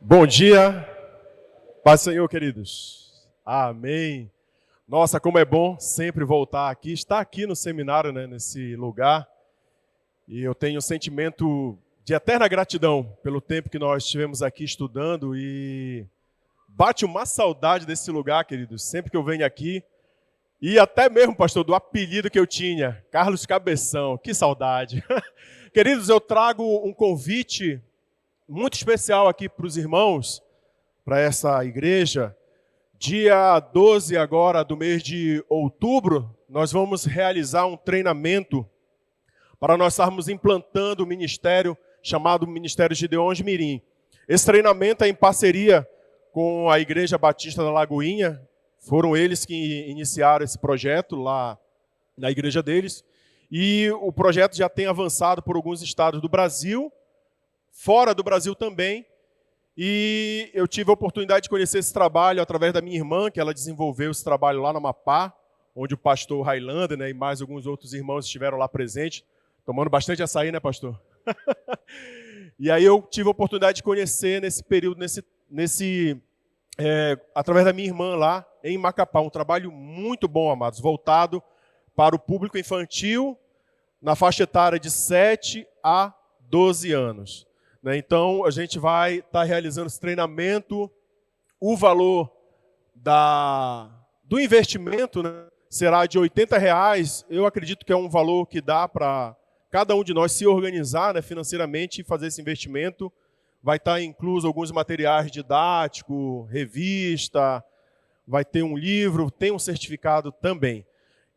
Bom dia, paz do Senhor, queridos. Amém. Nossa, como é bom sempre voltar aqui, estar aqui no seminário, né, nesse lugar. E eu tenho um sentimento de eterna gratidão pelo tempo que nós estivemos aqui estudando e bate uma saudade desse lugar, queridos, sempre que eu venho aqui. E até mesmo, pastor, do apelido que eu tinha, Carlos Cabeção, que saudade. Queridos, eu trago um convite muito especial aqui para os irmãos, para essa igreja. Dia 12 agora do mês de outubro, nós vamos realizar um treinamento para nós estarmos implantando o ministério chamado Ministério Gideões Mirim. Esse treinamento é em parceria com a Igreja Batista da Lagoinha. Foram eles que iniciaram esse projeto lá na igreja deles. E o projeto já tem avançado por alguns estados do Brasil, fora do Brasil também, e eu tive a oportunidade de conhecer esse trabalho através da minha irmã, que ela desenvolveu esse trabalho lá no Amapá, onde o pastor Highlander, né, e mais alguns outros irmãos estiveram lá presentes, tomando bastante açaí, né, pastor? E aí eu tive a oportunidade de conhecer nesse período, através da minha irmã lá em Macapá, um trabalho muito bom, amados, voltado para o público infantil, na faixa etária de 7 a 12 anos. Então, a gente vai estar realizando esse treinamento. O valor do investimento, né, será de R$80. Eu acredito que é um valor que dá para cada um de nós se organizar, né, financeiramente e fazer esse investimento. Vai estar incluso alguns materiais didáticos, revista, vai ter um livro, tem um certificado também.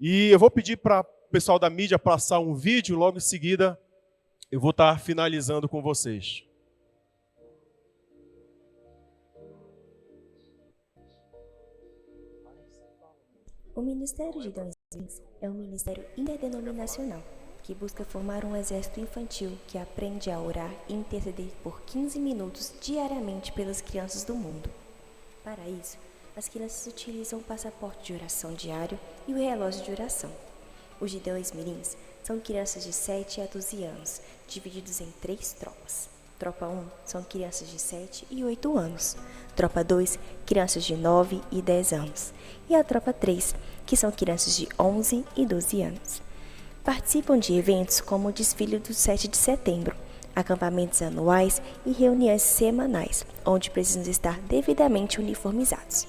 E eu vou pedir para o pessoal da mídia passar um vídeo, logo em seguida eu vou estar finalizando com vocês. O Ministério Gideões Mirim é um ministério interdenominacional que busca formar um exército infantil que aprende a orar e interceder por 15 minutos diariamente pelas crianças do mundo. Para isso, as crianças utilizam o passaporte de oração diário e o relógio de oração. Os Gideões Mirins são crianças de 7 a 12 anos, divididos em 3 tropas. Tropa 1 são crianças de 7 e 8 anos. Tropa 2, crianças de 9 e 10 anos. E a Tropa 3, que são crianças de 11 e 12 anos. Participam de eventos como o desfile do 7 de setembro, acampamentos anuais e reuniões semanais, onde precisam estar devidamente uniformizados.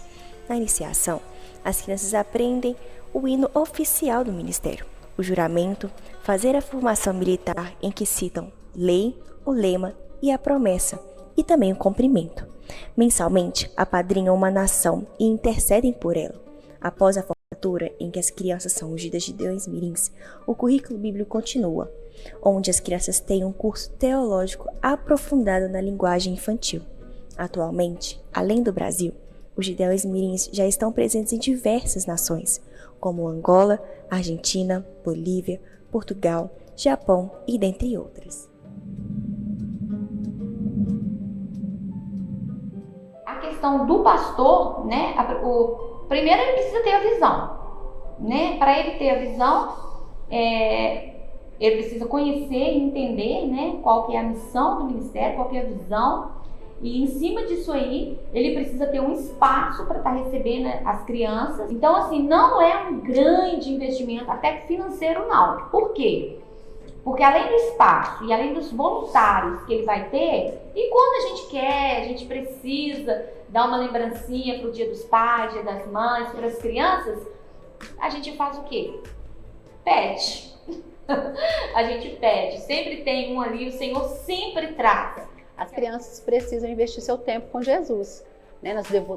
Na iniciação, as crianças aprendem o hino oficial do ministério, o juramento, fazer a formação militar em que citam lei, o lema e a promessa, e também o cumprimento. Mensalmente, apadrinham uma nação e intercedem por ela. Após a formatura, em que as crianças são ungidas de Gideões Mirins, o currículo bíblico continua, onde as crianças têm um curso teológico aprofundado na linguagem infantil. Atualmente, além do Brasil, os Gideões Mirins já estão presentes em diversas nações, como Angola, Argentina, Bolívia, Portugal, Japão e dentre outras. A questão do pastor, né? Primeiro ele precisa ter a visão, né? Para ele ter a visão, ele precisa conhecer e entender, né, qual que é a missão do ministério, qual que é a visão. E em cima disso aí, ele precisa ter um espaço para estar recebendo as crianças. Então, assim, não é um grande investimento, até financeiro não. Por quê? Porque além do espaço e além dos voluntários que ele vai ter, e quando a gente quer, a gente precisa dar uma lembrancinha para o Dia dos Pais, Dia das Mães, para as crianças, a gente faz o quê? Pede. A gente pede. Sempre tem um ali, o Senhor sempre traz. As crianças precisam investir seu tempo com Jesus, né,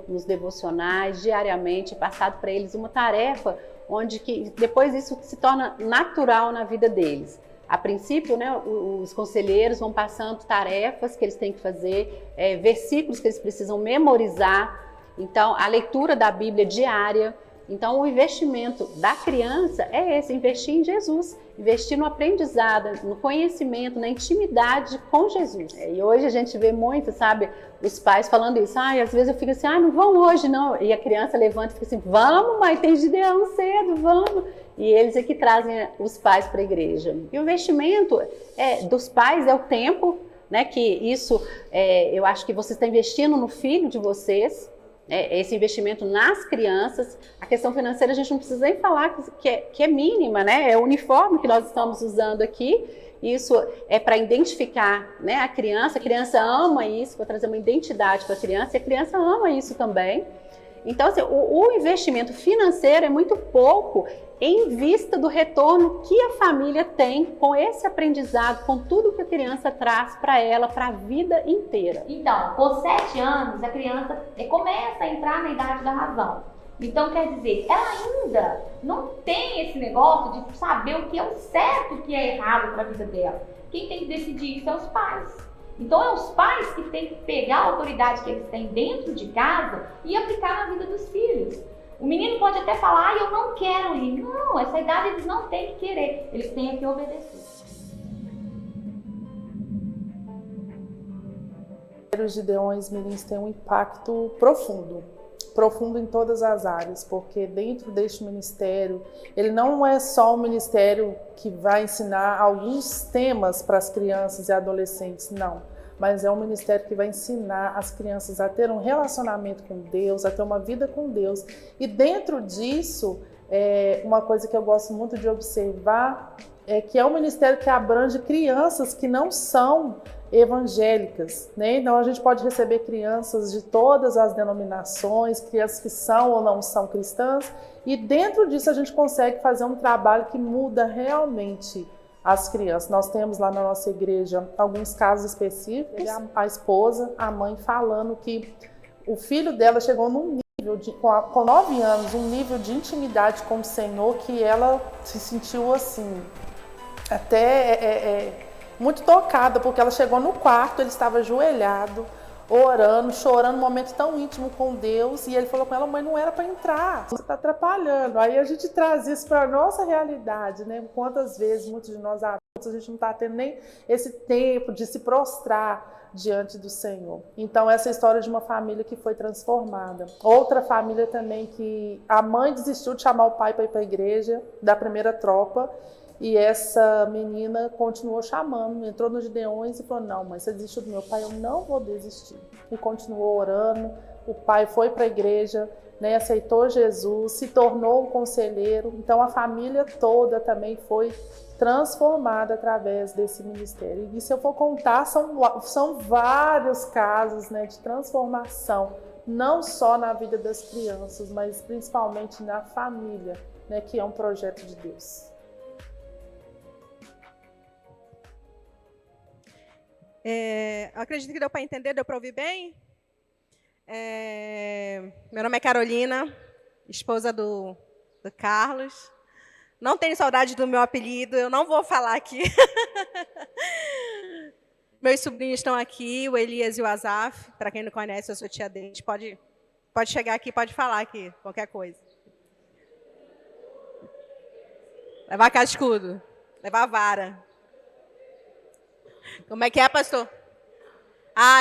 nos devocionais, diariamente, passado para eles uma tarefa onde que depois isso se torna natural na vida deles. A princípio, né, os conselheiros vão passando tarefas que eles têm que fazer, versículos que eles precisam memorizar, então a leitura da Bíblia diária. Então o investimento da criança é esse, investir em Jesus, investir no aprendizado, no conhecimento, na intimidade com Jesus. E hoje a gente vê muito, sabe, os pais falando isso, às vezes eu fico assim, não vão hoje não, e a criança levanta e fica assim, vamos mãe, tem Gideão cedo, vamos. E eles é que trazem os pais para a igreja. E o investimento dos pais é o tempo, né, que isso, eu acho que vocês estão investindo no filho de vocês, esse investimento nas crianças. A questão financeira a gente não precisa nem falar que é mínima, né? É o uniforme que nós estamos usando aqui. Isso é para identificar, né, a criança ama isso, para trazer uma identidade para a criança, e a criança ama isso também. Então, assim, o investimento financeiro é muito pouco em vista do retorno que a família tem com esse aprendizado, com tudo que a criança traz para ela, para a vida inteira. Então, com 7 anos, a criança começa a entrar na idade da razão. Então, quer dizer, ela ainda não tem esse negócio de saber o que é o certo e o que é errado para a vida dela. Quem tem que decidir isso é os pais. Então, é os pais que têm que pegar a autoridade que eles têm dentro de casa e aplicar na vida dos filhos. O menino pode até falar, eu não quero ir. Não, essa idade eles não têm que querer, eles têm que obedecer. Os Gideões Mirins têm um impacto profundo em todas as áreas, porque dentro deste ministério, ele não é só um ministério que vai ensinar alguns temas para as crianças e adolescentes, não, mas é um ministério que vai ensinar as crianças a ter um relacionamento com Deus, a ter uma vida com Deus. E dentro disso, uma coisa que eu gosto muito de observar é que é um ministério que abrange crianças que não são evangélicas, né? Então a gente pode receber crianças de todas as denominações, crianças que são ou não são cristãs, e dentro disso a gente consegue fazer um trabalho que muda realmente as crianças. Nós temos lá na nossa igreja alguns casos específicos, a esposa, a mãe falando que o filho dela chegou num nível com 9 anos, um nível de intimidade com o Senhor que ela se sentiu assim, até muito tocada, porque ela chegou no quarto, ele estava ajoelhado, orando, chorando, um momento tão íntimo com Deus, e ele falou com ela, mãe, não era para entrar, você está atrapalhando. Aí a gente traz isso para a nossa realidade, né? Quantas vezes, muitos de nós adultos, a gente não está tendo nem esse tempo de se prostrar diante do Senhor. Então, essa história de uma família que foi transformada. Outra família também que a mãe desistiu de chamar o pai para ir para a igreja, da primeira tropa, e essa menina continuou chamando, entrou nos Gideões e falou, não, mãe, você desistiu do meu pai, eu não vou desistir. E continuou orando, o pai foi para a igreja, né, aceitou Jesus, se tornou um conselheiro. Então a família toda também foi transformada através desse ministério. E se eu for contar, são vários casos, né, de transformação, não só na vida das crianças, mas principalmente na família, né, que é um projeto de Deus. Acredito que deu para entender, deu para ouvir bem? Meu nome é Carolina, esposa do Carlos. Não tenho saudade do meu apelido, eu não vou falar aqui. Meus sobrinhos estão aqui, o Elias e o Azaf. Para quem não conhece, eu sou tia deles. Pode chegar aqui, pode falar aqui, qualquer coisa. Levar cascudo, levar vara. Como é que é, pastor?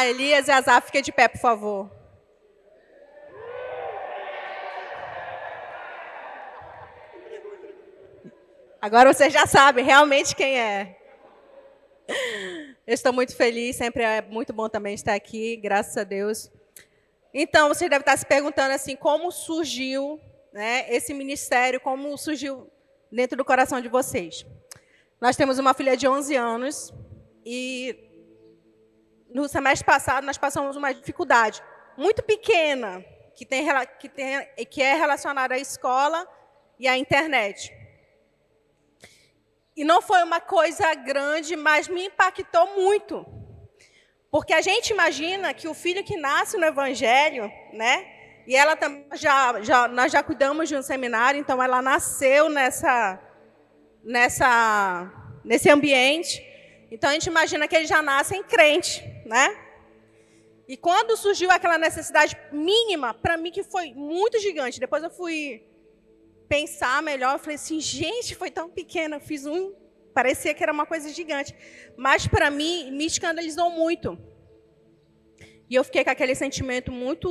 Elias e Azaf, fiquem de pé, por favor. Agora vocês já sabem realmente quem é. Eu estou muito feliz, sempre é muito bom também estar aqui, graças a Deus. Então, vocês devem estar se perguntando assim, como surgiu, né, esse ministério, como surgiu dentro do coração de vocês. Nós temos uma filha de 11 anos, e no semestre passado nós passamos uma dificuldade muito pequena, que é relacionada à escola e à internet. E não foi uma coisa grande, mas me impactou muito. Porque a gente imagina que o filho que nasce no Evangelho, né? E ela também nós já cuidamos de um seminário, então ela nasceu nesse ambiente. Então, a gente imagina que eles já nascem crente, né? E quando surgiu aquela necessidade mínima, para mim que foi muito gigante, depois eu fui pensar melhor, eu falei assim, gente, foi tão pequena, eu fiz parecia que era uma coisa gigante. Mas, para mim, me escandalizou muito. E eu fiquei com aquele sentimento muito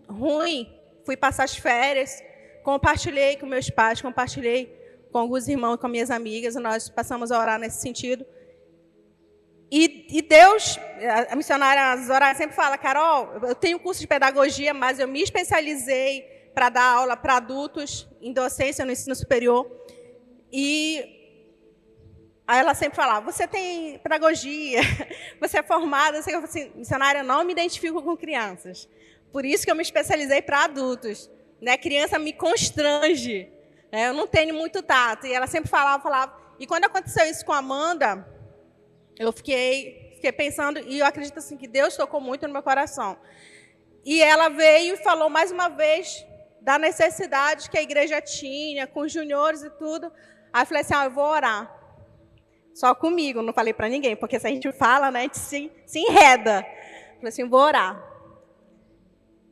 ruim, fui passar as férias, compartilhei com meus pais, compartilhei com alguns irmãos, com minhas amigas, e nós passamos a orar nesse sentido. E Deus, a missionária Zoraya sempre fala, Carol, eu tenho curso de pedagogia, mas eu me especializei para dar aula para adultos em docência no ensino superior. E aí ela sempre falava, você tem pedagogia, você é formada, eu falo assim, missionária, eu não me identifico com crianças. Por isso que eu me especializei para adultos. Né? Criança me constrange, né? Eu não tenho muito tato. E ela sempre falava. E quando aconteceu isso com a Amanda, eu fiquei pensando, e eu acredito assim, que Deus tocou muito no meu coração. E ela veio e falou mais uma vez da necessidade que a igreja tinha, com os juniores e tudo. Aí eu falei assim, eu vou orar. Só comigo, não falei para ninguém, porque se a gente fala, né, a gente se enreda. Eu falei assim, vou orar.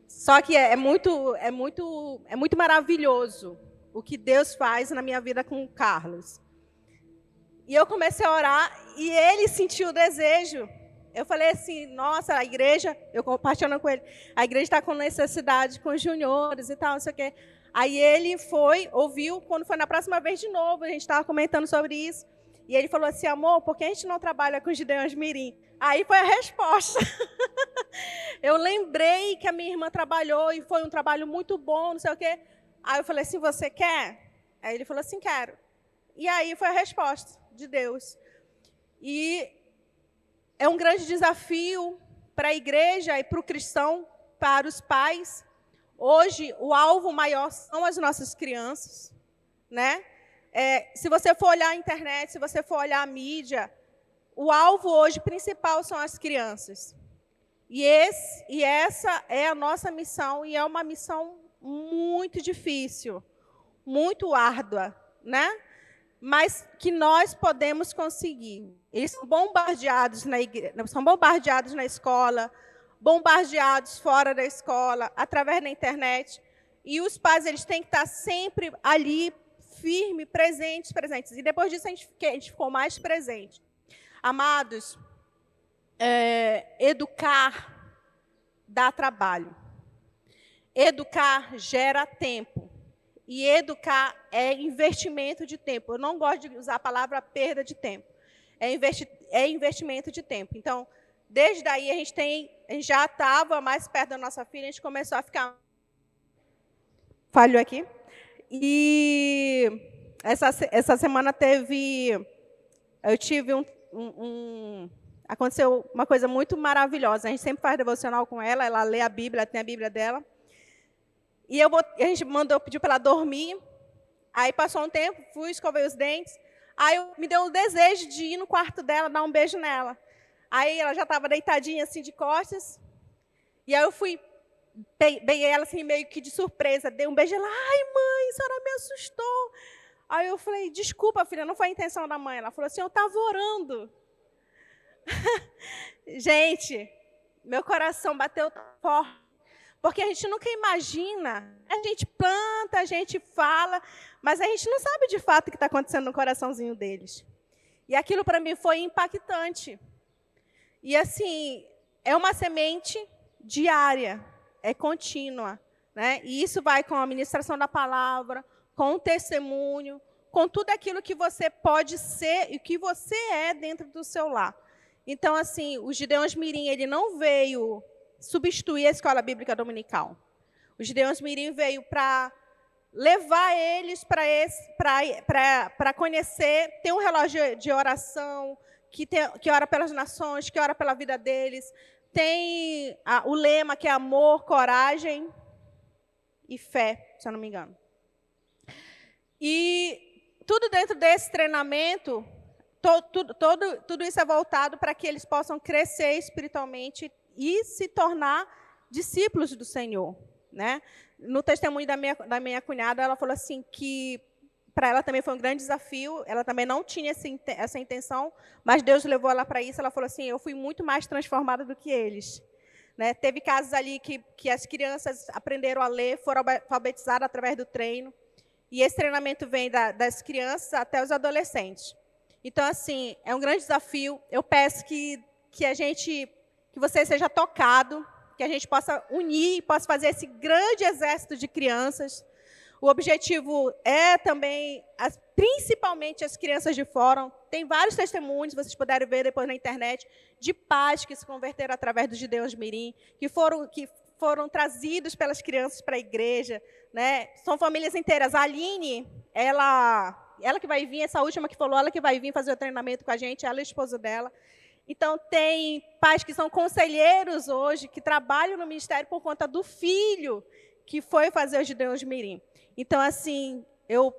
Só que é muito maravilhoso o que Deus faz na minha vida com o Carlos. E eu comecei a orar e ele sentiu o desejo. Eu falei assim, nossa, a igreja, eu compartilhando com ele, a igreja está com necessidade com os juniores e tal, não sei o quê. Aí ele foi, ouviu, quando foi na próxima vez de novo, a gente estava comentando sobre isso, e ele falou assim, amor, por que a gente não trabalha com os Gideões Mirim? Aí foi a resposta. Eu lembrei que a minha irmã trabalhou e foi um trabalho muito bom, não sei o quê. Aí eu falei assim, você quer? Aí ele falou assim, quero. E aí foi a resposta de Deus. E é um grande desafio para a igreja e para o cristão, para os pais. Hoje, o alvo maior são as nossas crianças, né? Se você for olhar a internet, se você for olhar a mídia, o alvo hoje principal são as crianças. E essa é a nossa missão, e é uma missão muito difícil, muito árdua, né? Mas que nós podemos conseguir. Eles são bombardeados na igreja, são bombardeados na escola, bombardeados fora da escola, através da internet. E os pais, eles têm que estar sempre ali, firme, presentes. E depois disso, a gente ficou mais presente. Amados, educar dá trabalho. Educar gera tempo. E educar é investimento de tempo. Eu não gosto de usar a palavra perda de tempo. É investimento de tempo. Então, desde daí, a gente já estava mais perto da nossa filha, a gente começou a ficar... Falhou aqui. E essa semana eu tive aconteceu uma coisa muito maravilhosa. A gente sempre faz devocional com ela, ela lê a Bíblia, tem a Bíblia dela. E a gente pediu para ela dormir. Aí passou um tempo, fui, escovei os dentes. Aí me deu um desejo de ir no quarto dela, dar um beijo nela. Aí ela já estava deitadinha assim de costas. E aí eu fui, peguei ela assim meio que de surpresa, dei um beijo. Ela, ai mãe, a senhora me assustou. Aí eu falei, desculpa filha, não foi a intenção da mãe. Ela falou assim, eu estava orando. Gente, meu coração bateu forte. Porque a gente nunca imagina, a gente planta, a gente fala, mas a gente não sabe de fato o que está acontecendo no coraçãozinho deles. E aquilo para mim foi impactante. E assim, é uma semente diária, é contínua, né? E isso vai com a ministração da palavra, com o testemunho, com tudo aquilo que você pode ser e que você é dentro do seu lar. Então, assim, o Gideões Mirim, ele não veio substituir a escola bíblica dominical. O Gideões Mirim veio para levar eles para conhecer, ter um relógio de oração, que ora pelas nações, que ora pela vida deles. Tem o lema que é amor, coragem e fé, se eu não me engano. E tudo dentro desse treinamento, tudo isso é voltado para que eles possam crescer espiritualmente e se tornar discípulos do Senhor, né? No testemunho da minha cunhada, ela falou assim que para ela também foi um grande desafio, ela também não tinha essa intenção, mas Deus levou ela para isso. Ela falou assim, eu fui muito mais transformada do que eles. Né? Teve casos ali que as crianças aprenderam a ler, foram alfabetizadas através do treino, e esse treinamento vem das crianças até os adolescentes. Então, assim, é um grande desafio. Eu peço que você seja tocado, que a gente possa unir, possa fazer esse grande exército de crianças, O objetivo é também, principalmente as crianças de fórum. Tem vários testemunhos, vocês puderem ver depois na internet, de pais que se converteram através do Gideões Mirim, que foram trazidos pelas crianças para a igreja, né? São famílias inteiras. A Aline, ela que vai vir, essa última que falou, ela que vai vir fazer o treinamento com a gente, ela é a esposa dela. Então, tem pais que são conselheiros hoje, que trabalham no ministério por conta do filho que foi fazer o Gideões Mirim. Então, assim, eu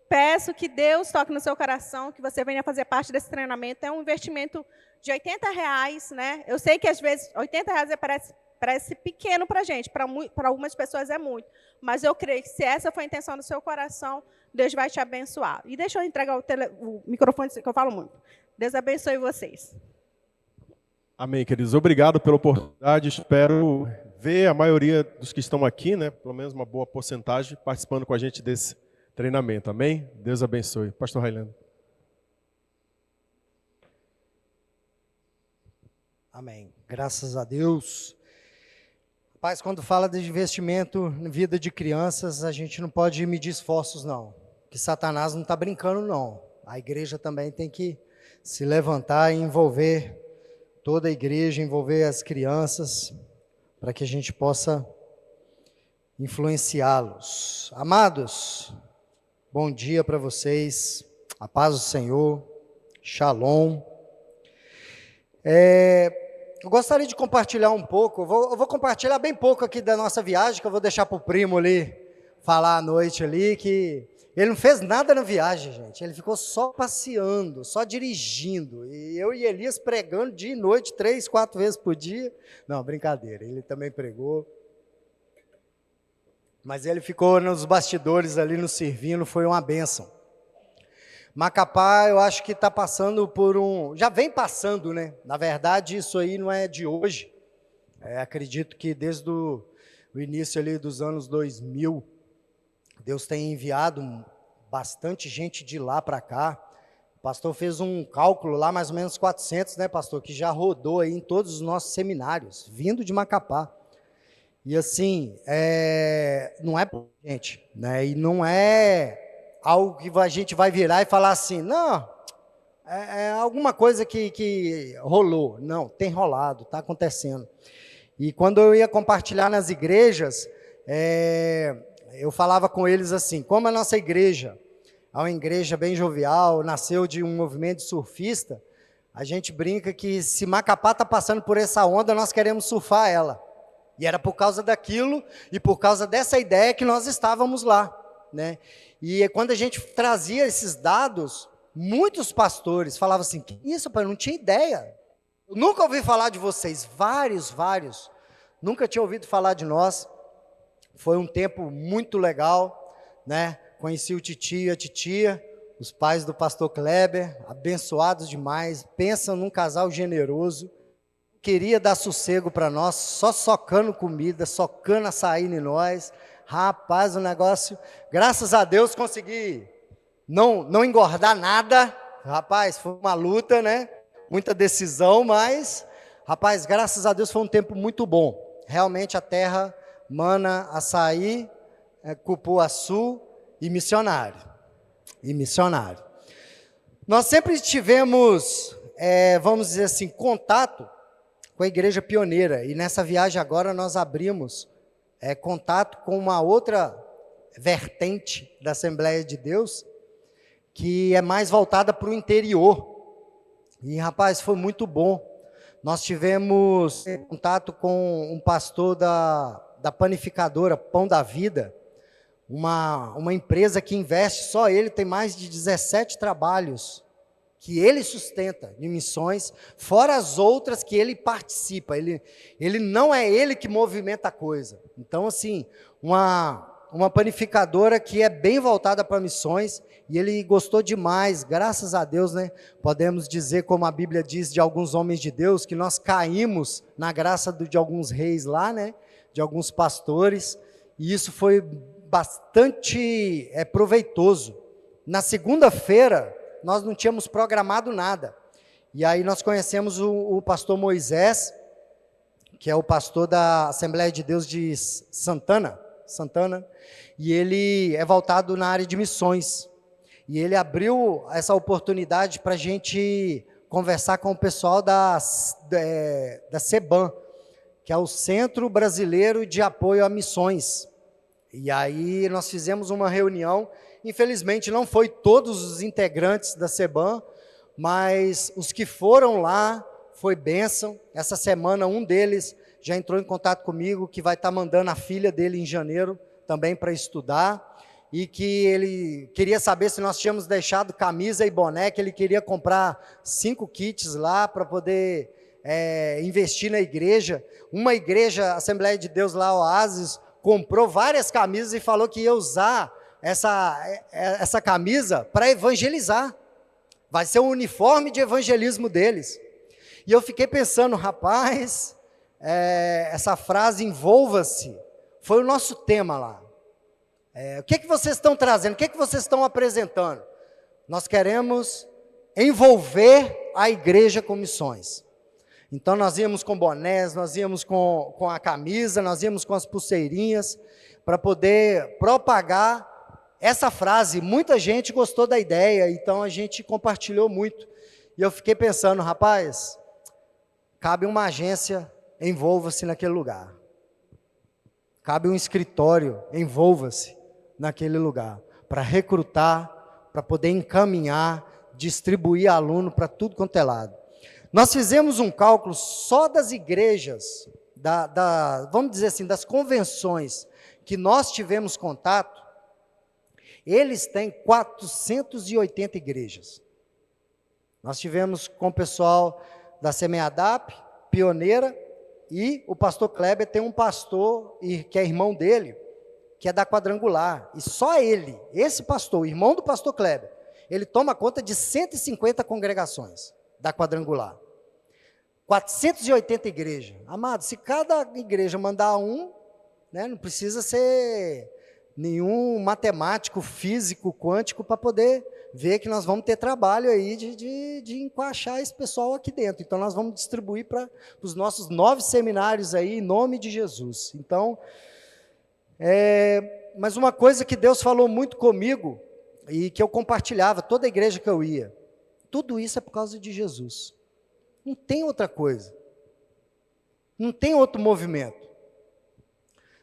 peço que Deus toque no seu coração, que você venha fazer parte desse treinamento. É um investimento de R$80, né? Eu sei que, às vezes, R$80 parece pequeno para a gente, para algumas pessoas é muito. Mas eu creio que, se essa for a intenção do seu coração, Deus vai te abençoar. E deixa eu entregar o microfone, que eu falo muito. Deus abençoe vocês. Amém, queridos. Obrigado pela oportunidade. Espero ver a maioria dos que estão aqui, né, pelo menos uma boa porcentagem, participando com a gente desse treinamento. Amém? Deus abençoe. Pastor Railando. Amém. Graças a Deus. Rapaz, quando fala de investimento na vida de crianças, a gente não pode medir esforços, não. Que Satanás não está brincando, não. A igreja também tem que se levantar e envolver toda a igreja, envolver as crianças, para que a gente possa influenciá-los. Amados, bom dia para vocês, a paz do Senhor, shalom. Eu gostaria de compartilhar um pouco, eu vou compartilhar bem pouco aqui da nossa viagem, que eu vou deixar para o primo ali falar à noite ali, que ele não fez nada na viagem, gente. Ele ficou só passeando, só dirigindo. E eu e Elias pregando dia e noite, 3, 4 vezes por dia. Não, brincadeira, ele também pregou. Mas ele ficou nos bastidores ali, nos servindo, foi uma bênção. Macapá, eu acho que está passando por já vem passando, né? Na verdade, isso aí não é de hoje. Acredito que desde o início ali dos anos 2000, Deus tem enviado bastante gente de lá para cá. O pastor fez um cálculo lá, mais ou menos 400, né, pastor? Que já rodou aí em todos os nossos seminários, vindo de Macapá. E assim, não é gente, né? E não é algo que a gente vai virar e falar assim, não, é alguma coisa que rolou. Não, tem rolado, está acontecendo. E quando eu ia compartilhar nas igrejas, eu falava com eles assim, como a nossa igreja é uma igreja bem jovial, nasceu de um movimento de surfista, a gente brinca que se Macapá está passando por essa onda, nós queremos surfar ela. E era por causa daquilo e por causa dessa ideia que nós estávamos lá, né? E quando a gente trazia esses dados, muitos pastores falavam assim, que isso, pai, eu não tinha ideia. Eu nunca ouvi falar de vocês, vários, nunca tinha ouvido falar de nós. Foi um tempo muito legal, né? Conheci o titio e a titia, os pais do pastor Kleber, abençoados demais, pensam num casal generoso, queria dar sossego para nós, só socando comida, socando açaí em nós. Rapaz, o negócio, graças a Deus consegui não engordar nada. Rapaz, foi uma luta, né? Muita decisão, mas, rapaz, graças a Deus foi um tempo muito bom. Realmente a terra mana, açaí, cupuaçu e missionário. Nós sempre tivemos, vamos dizer assim, contato com a igreja pioneira. E nessa viagem agora nós abrimos contato com uma outra vertente da Assembleia de Deus, que é mais voltada para o interior. E, rapaz, foi muito bom. Nós tivemos contato com um pastor da panificadora Pão da Vida, uma empresa que investe, só ele tem mais de 17 trabalhos que ele sustenta de missões, fora as outras que ele participa. Ele não é ele que movimenta a coisa. Então, assim, uma panificadora que é bem voltada para missões, e ele gostou demais, graças a Deus, né? Podemos dizer, como a Bíblia diz de alguns homens de Deus, que nós caímos na graça de alguns reis lá, né? De alguns pastores, e isso foi bastante proveitoso. Na segunda-feira, nós não tínhamos programado nada, e aí nós conhecemos o pastor Moisés, que é o pastor da Assembleia de Deus de Santana, Santana, e ele é voltado na área de missões. E ele abriu essa oportunidade para a gente conversar com o pessoal da CEBAM, que é o Centro Brasileiro de Apoio a Missões. E aí nós fizemos uma reunião, infelizmente não foi todos os integrantes da CEBAM, mas os que foram lá, foi bênção. Essa semana um deles já entrou em contato comigo, que vai estar mandando a filha dele em janeiro também para estudar, e que ele queria saber se nós tínhamos deixado camisa e boné, que ele queria comprar 5 kits lá para poder investir na igreja. Uma igreja, Assembleia de Deus lá, Oásis, comprou várias camisas e falou que ia usar essa camisa para evangelizar. Vai ser o uniforme de evangelismo deles. E eu fiquei pensando, rapaz, essa frase envolva-se, foi o nosso tema lá. O que vocês estão trazendo? O que vocês estão apresentando? Nós queremos envolver a igreja com missões. Então nós íamos com bonés, nós íamos com a camisa, nós íamos com as pulseirinhas, para poder propagar essa frase. Muita gente gostou da ideia, então a gente compartilhou muito. E eu fiquei pensando, rapaz, cabe uma agência, envolva-se naquele lugar. Cabe um escritório, envolva-se naquele lugar, para recrutar, para poder encaminhar, distribuir aluno para tudo quanto é lado. Nós fizemos um cálculo só das igrejas, vamos dizer assim, das convenções que nós tivemos contato. Eles têm 480 igrejas. Nós tivemos com o pessoal da Semeadap, Pioneira, e o pastor Kleber tem um pastor, que é irmão dele, que é da Quadrangular. E só ele, esse pastor, irmão do pastor Kleber, ele toma conta de 150 congregações da Quadrangular. 480 igrejas. Amado, se cada igreja mandar um, né, não precisa ser nenhum matemático, físico, quântico, para poder ver que nós vamos ter trabalho aí de encaixar esse pessoal aqui dentro. Então, nós vamos distribuir para os nossos 9 seminários aí, em nome de Jesus. Então, mas uma coisa que Deus falou muito comigo, e que eu compartilhava, toda igreja que eu ia, tudo isso é por causa de Jesus. Não tem outra coisa. Não tem outro movimento.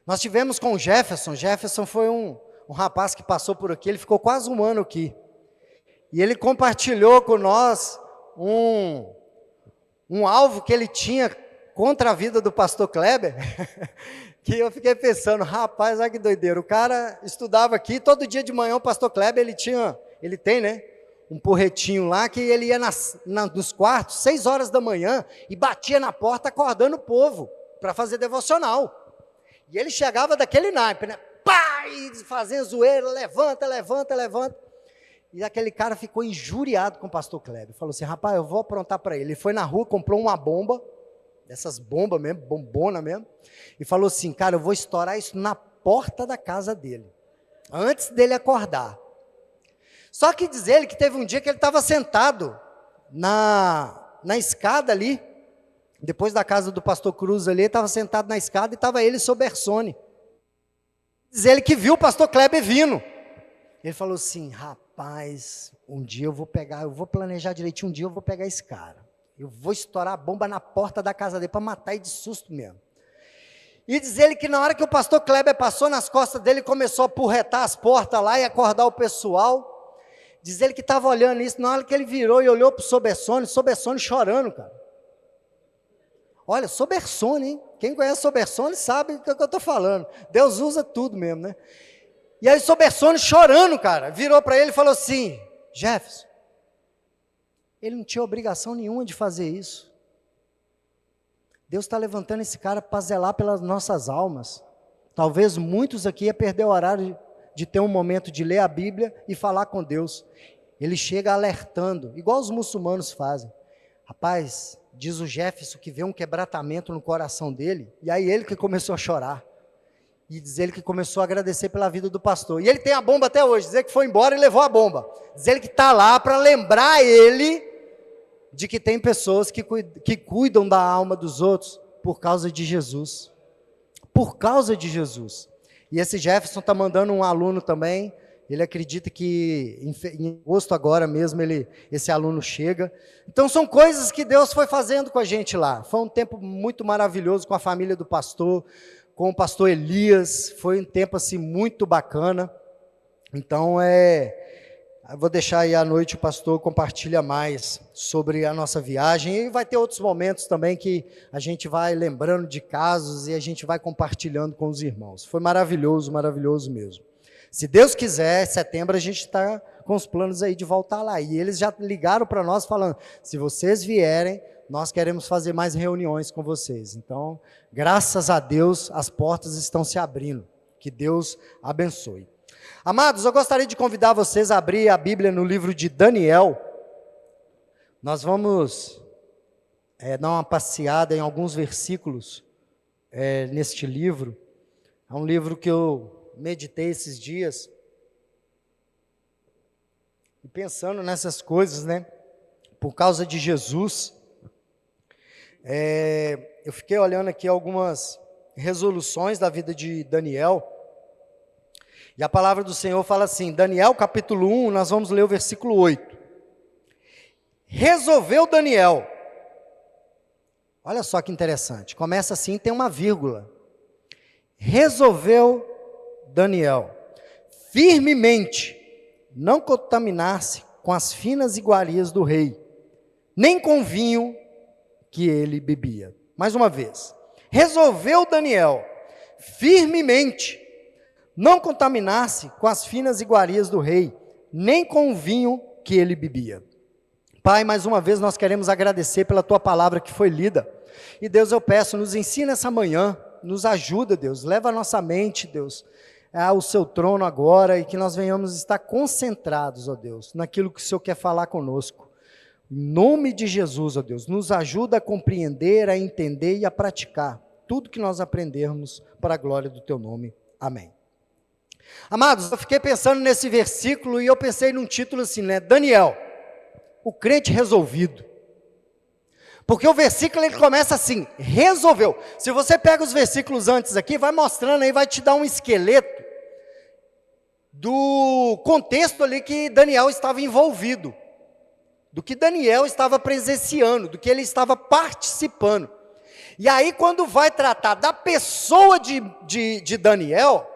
Nós tivemos com o Jefferson. Jefferson foi um rapaz que passou por aqui, ele ficou quase um ano aqui. E ele compartilhou com nós um alvo que ele tinha contra a vida do pastor Kleber, que eu fiquei pensando, rapaz, olha que doideira. O cara estudava aqui, todo dia de manhã o pastor Kleber, ele tem, né? Um porretinho lá, que ele ia nos quartos, 6 horas da manhã, e batia na porta acordando o povo, para fazer devocional. E ele chegava daquele naipe, né? Pá! E fazendo zoeira, levanta, levanta, levanta. E aquele cara ficou injuriado com o pastor Kleber. Falou assim, rapaz, eu vou aprontar para ele. Ele foi na rua, comprou uma bomba, dessas bombas mesmo, bombona mesmo, e falou assim, cara, eu vou estourar isso na porta da casa dele, antes dele acordar. Só que diz ele que teve um dia que ele estava sentado na escada ali, depois da casa do pastor Cruz ali, ele estava sentado na escada e estava ele e Sobersone. Diz ele que viu o pastor Kleber vindo. Ele falou assim, rapaz, um dia eu vou planejar direitinho, um dia eu vou pegar esse cara. Eu vou estourar a bomba na porta da casa dele para matar ele de susto mesmo. E diz ele que na hora que o pastor Kleber passou nas costas dele, começou a porretar as portas lá e acordar o pessoal. Diz ele que estava olhando isso, na hora que ele virou e olhou para o Sobersone chorando, cara. Olha, Sobersone, hein? Quem conhece Sobersone sabe do que eu estou falando. Deus usa tudo mesmo, né? E aí Sobersone chorando, cara, virou para ele e falou assim, Jefferson, ele não tinha obrigação nenhuma de fazer isso. Deus está levantando esse cara para zelar pelas nossas almas. Talvez muitos aqui iam perder o horário de ter um momento de ler a Bíblia e falar com Deus. Ele chega alertando, igual os muçulmanos fazem. Rapaz, diz o Jefferson que vê um quebrantamento no coração dele, e aí ele que começou a chorar. E diz ele que começou a agradecer pela vida do pastor. E ele tem a bomba até hoje, diz ele que foi embora e levou a bomba. Diz ele que está lá para lembrar ele de que tem pessoas que cuidam da alma dos outros por causa de Jesus. Por causa de Jesus. E esse Jefferson está mandando um aluno também. Ele acredita que em agosto agora mesmo esse aluno chega. Então são coisas que Deus foi fazendo com a gente lá. Foi um tempo muito maravilhoso com a família do pastor, com o pastor Elias. Foi um tempo assim muito bacana. Então eu vou deixar aí à noite o pastor compartilha mais sobre a nossa viagem. E vai ter outros momentos também que a gente vai lembrando de casos e a gente vai compartilhando com os irmãos. Foi maravilhoso, maravilhoso mesmo. Se Deus quiser, em setembro a gente está com os planos aí de voltar lá. E eles já ligaram para nós falando, se vocês vierem, nós queremos fazer mais reuniões com vocês. Então, graças a Deus, as portas estão se abrindo. Que Deus abençoe. Amados, eu gostaria de convidar vocês a abrir a Bíblia no livro de Daniel. Nós vamos dar uma passeada em alguns versículos neste livro. É um livro que eu meditei esses dias, e pensando nessas coisas, né, por causa de Jesus, eu fiquei olhando aqui algumas resoluções da vida de Daniel, e a palavra do Senhor fala assim, Daniel capítulo 1, nós vamos ler o versículo 8, resolveu Daniel, olha só que interessante, começa assim, tem uma vírgula, resolveu Daniel, firmemente, não contaminar-se com as finas iguarias do rei, nem com o vinho que ele bebia. Mais uma vez, resolveu Daniel, firmemente, não contaminar-se com as finas iguarias do rei, nem com o vinho que ele bebia. Pai, mais uma vez nós queremos agradecer pela tua palavra que foi lida, e Deus, eu peço, nos ensina essa manhã, nos ajuda, Deus, leva a nossa mente, Deus, ao seu trono agora, e que nós venhamos estar concentrados, ó Deus, naquilo que o Senhor quer falar conosco. Em nome de Jesus, ó Deus, nos ajuda a compreender, a entender e a praticar tudo que nós aprendermos para a glória do teu nome. Amém. Amados, eu fiquei pensando nesse versículo e eu pensei num título assim, né? Daniel, o crente resolvido. Porque o versículo ele começa assim, resolveu. Se você pega os versículos antes aqui, vai mostrando aí, vai te dar um esqueleto do contexto ali que Daniel estava envolvido, do que Daniel estava presenciando, do que ele estava participando. E aí quando vai tratar da pessoa de Daniel,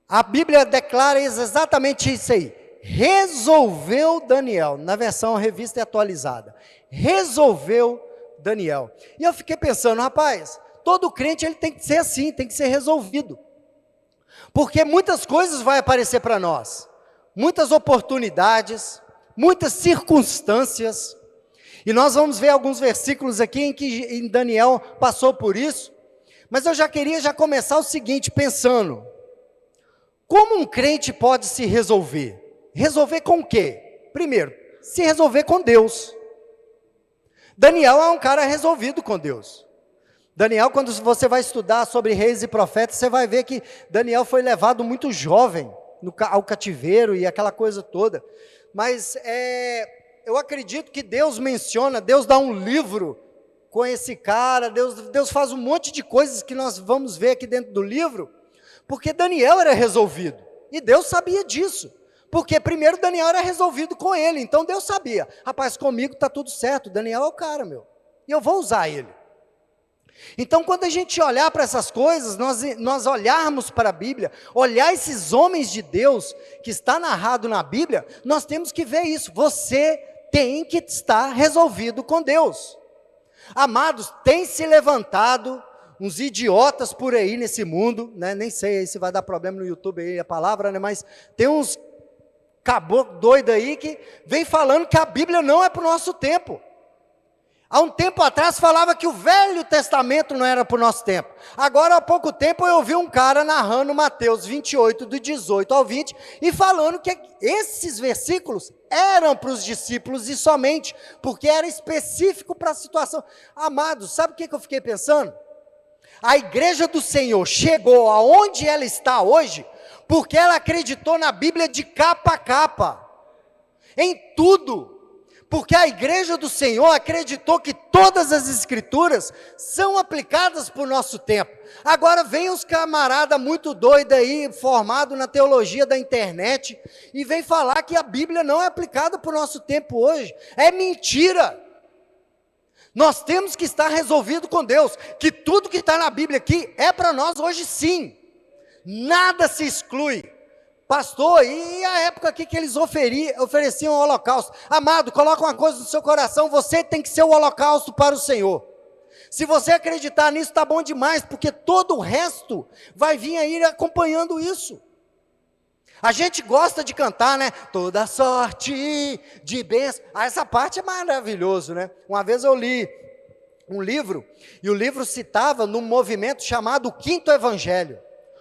a Bíblia declara exatamente isso aí, resolveu Daniel, na versão revista e atualizada, resolveu Daniel. E eu fiquei pensando, rapaz, todo crente ele tem que ser assim, tem que ser resolvido. Porque muitas coisas vão aparecer para nós, muitas oportunidades, muitas circunstâncias, e nós vamos ver alguns versículos aqui em que Daniel passou por isso, mas eu já queria começar o seguinte, pensando, como um crente pode se resolver? Resolver com o quê? Primeiro, se resolver com Deus. Daniel é um cara resolvido com Deus. Daniel, quando você vai estudar sobre reis e profetas, você vai ver que Daniel foi levado muito jovem ao cativeiro e aquela coisa toda. Mas eu acredito que Deus menciona, Deus dá um livro com esse cara, Deus faz um monte de coisas que nós vamos ver aqui dentro do livro, porque Daniel era resolvido, e Deus sabia disso. Porque primeiro Daniel era resolvido com ele, então Deus sabia, rapaz, comigo está tudo certo, Daniel é o cara, meu, e eu vou usar ele. Então quando a gente olhar para essas coisas, nós olharmos para a Bíblia, olhar esses homens de Deus, que está narrado na Bíblia, nós temos que ver isso, você tem que estar resolvido com Deus. Amados, tem se levantado uns idiotas por aí nesse mundo, né? Nem sei aí se vai dar problema no YouTube aí a palavra, né? Mas tem uns caboclo doido aí que vem falando que a Bíblia não é para o nosso tempo. Há um tempo atrás falava que o Velho Testamento não era para o nosso tempo. Agora há pouco tempo eu ouvi um cara narrando Mateus 28, do 18 ao 20, e falando que esses versículos eram para os discípulos e somente, porque era específico para a situação. Amados, sabe o que eu fiquei pensando? A igreja do Senhor chegou aonde ela está hoje, porque ela acreditou na Bíblia de capa a capa, em tudo. Porque a igreja do Senhor acreditou que todas as escrituras são aplicadas para o nosso tempo. Agora vem os camaradas muito doidos aí, formados na teologia da internet, e vem falar que a Bíblia não é aplicada para o nosso tempo hoje. É mentira. Nós temos que estar resolvido com Deus, que tudo que está na Bíblia aqui é para nós hoje sim. Nada se exclui. Pastor, e a época aqui que eles ofereciam o holocausto? Amado, coloca uma coisa no seu coração, você tem que ser o holocausto para o Senhor. Se você acreditar nisso, está bom demais, porque todo o resto vai vir aí acompanhando isso. A gente gosta de cantar, né? Toda sorte de bênção. Essa parte é maravilhoso, né? Uma vez eu li um livro, e o livro citava num movimento chamado Quinto Evangelho.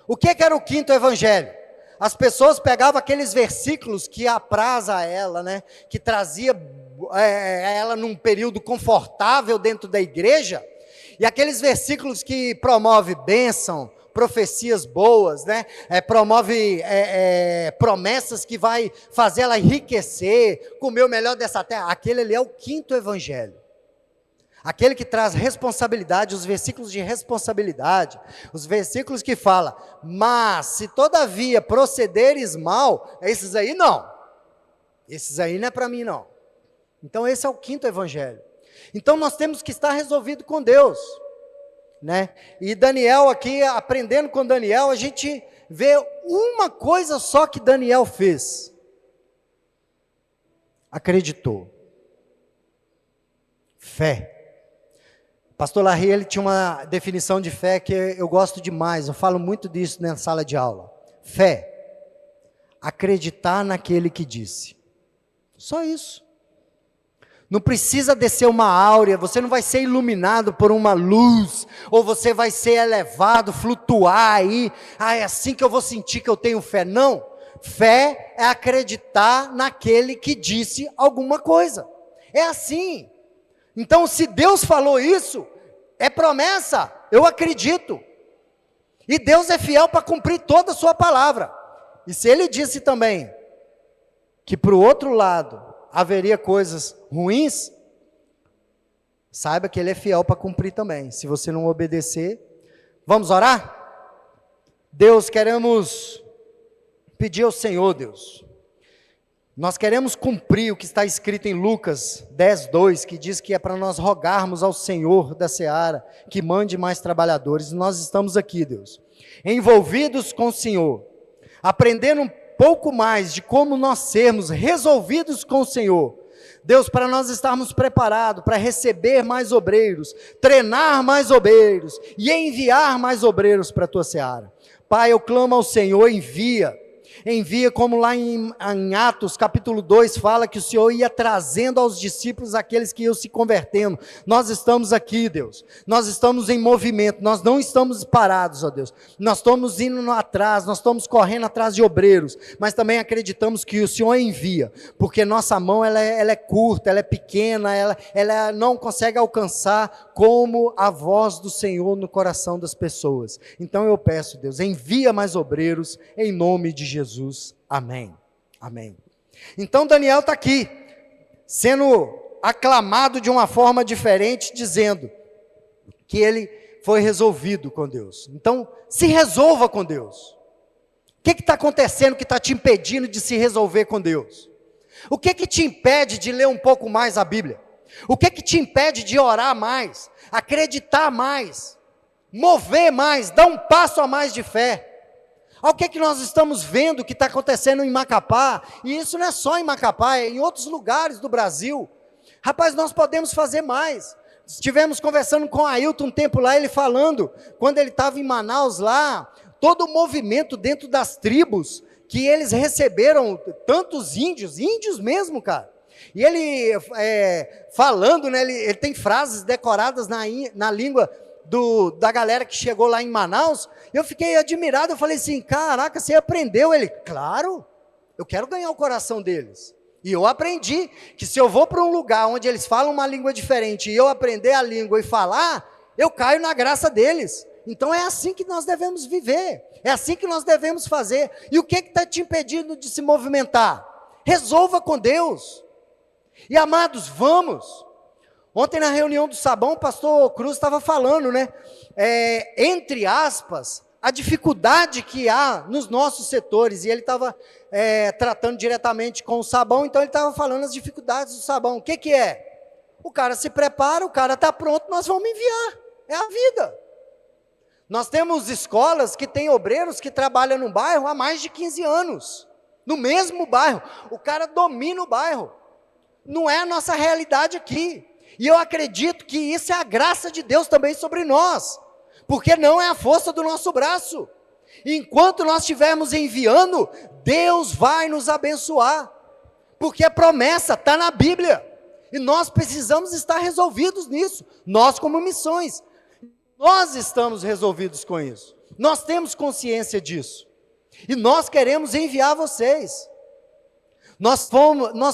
O que era o Quinto Evangelho? As pessoas pegavam aqueles versículos que apraz a ela, né? Que trazia ela num período confortável dentro da igreja, e aqueles versículos que promove bênção, profecias boas, né? Promove promessas que vai fazer ela enriquecer, comer o melhor dessa terra. Aquele ali é o Quinto Evangelho. Aquele que traz responsabilidade, os versículos de responsabilidade, os versículos que falam, mas se todavia procederes mal, esses aí não. Esses aí não é para mim não. Então esse é o Quinto Evangelho. Então nós temos que estar resolvido com Deus, né? E Daniel aqui, aprendendo com Daniel, a gente vê uma coisa só que Daniel fez. Acreditou. Fé. Pastor Larry, ele tinha uma definição de fé que eu gosto demais, eu falo muito disso na sala de aula. Fé, acreditar naquele que disse. Só isso. Não precisa descer uma áurea, você não vai ser iluminado por uma luz, ou você vai ser elevado, flutuar aí, é assim que eu vou sentir que eu tenho fé. Não, fé é acreditar naquele que disse alguma coisa. É assim. Então, se Deus falou isso, é promessa, eu acredito. E Deus é fiel para cumprir toda a sua palavra. E se Ele disse também que para o outro lado haveria coisas ruins, saiba que Ele é fiel para cumprir também. Se você não obedecer, vamos orar? Deus, queremos pedir ao Senhor, Deus. Nós queremos cumprir o que está escrito em Lucas 10:2, que diz que é para nós rogarmos ao Senhor da seara, que mande mais trabalhadores. Nós estamos aqui, Deus, envolvidos com o Senhor, aprendendo um pouco mais de como nós sermos resolvidos com o Senhor. Deus, para nós estarmos preparados para receber mais obreiros, treinar mais obreiros e enviar mais obreiros para a tua seara. Pai, eu clamo ao Senhor, envia como lá em Atos capítulo 2 fala que o Senhor ia trazendo aos discípulos aqueles que iam se convertendo. Nós estamos aqui, Deus, nós estamos em movimento, nós não estamos parados, ó Deus, nós estamos indo atrás, nós estamos correndo atrás de obreiros, mas também acreditamos que o Senhor envia, porque nossa mão ela é curta, ela é pequena, ela não consegue alcançar como a voz do Senhor no coração das pessoas. Então eu peço, Deus, envia mais obreiros em nome de Jesus. Amém. Amém. Então Daniel está aqui, sendo aclamado de uma forma diferente, dizendo que ele foi resolvido com Deus. Então, se resolva com Deus. O que está acontecendo que está te impedindo de se resolver com Deus? O que te impede de ler um pouco mais a Bíblia? O que te impede de orar mais, acreditar mais, mover mais, dar um passo a mais de fé? O que nós estamos vendo que está acontecendo em Macapá, e isso não é só em Macapá, é em outros lugares do Brasil. Rapaz, nós podemos fazer mais. Estivemos conversando com Ailton um tempo lá, ele falando, quando ele estava em Manaus lá, todo o movimento dentro das tribos, que eles receberam tantos índios mesmo, cara. E ele falando, né, ele tem frases decoradas na língua da galera que chegou lá em Manaus. Eu fiquei admirado, eu falei assim, caraca, você aprendeu? Ele, claro, eu quero ganhar o coração deles. E eu aprendi que se eu vou para um lugar onde eles falam uma língua diferente e eu aprender a língua e falar, eu caio na graça deles. Então é assim que nós devemos viver, é assim que nós devemos fazer. E o que está te impedindo de se movimentar? Resolva com Deus. E amados, vamos. Ontem na reunião do Sabão, o pastor Cruz estava falando, né? Entre aspas, a dificuldade que há nos nossos setores, e ele estava tratando diretamente com o Sabão, então ele estava falando as dificuldades do Sabão. O que é? O cara se prepara, o cara está pronto, nós vamos enviar. É a vida. Nós temos escolas que têm obreiros que trabalham no bairro há mais de 15 anos, no mesmo bairro. O cara domina o bairro. Não é a nossa realidade aqui. E eu acredito que isso é a graça de Deus também sobre nós, porque não é a força do nosso braço. Enquanto nós estivermos enviando, Deus vai nos abençoar, porque a promessa está na Bíblia, e nós precisamos estar resolvidos nisso. Nós como missões, nós estamos resolvidos com isso, nós temos consciência disso, e nós queremos enviar vocês. Nós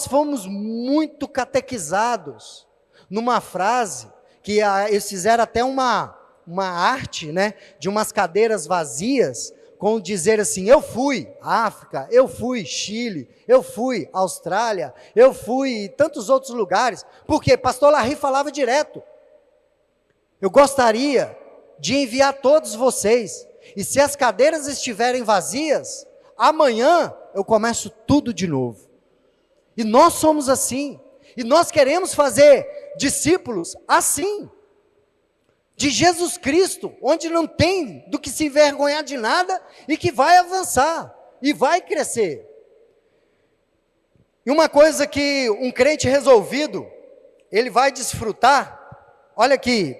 fomos muito catequizados numa frase que eles fizeram até uma arte, né, de umas cadeiras vazias, com dizer assim: eu fui África, eu fui Chile, eu fui Austrália, eu fui tantos outros lugares, porque pastor Larry falava direto: eu gostaria de enviar todos vocês, e se as cadeiras estiverem vazias, amanhã eu começo tudo de novo. E nós somos assim, e nós queremos fazer discípulos assim, de Jesus Cristo, onde não tem do que se envergonhar de nada, e que vai avançar, e vai crescer. E uma coisa que um crente resolvido, ele vai desfrutar, olha aqui,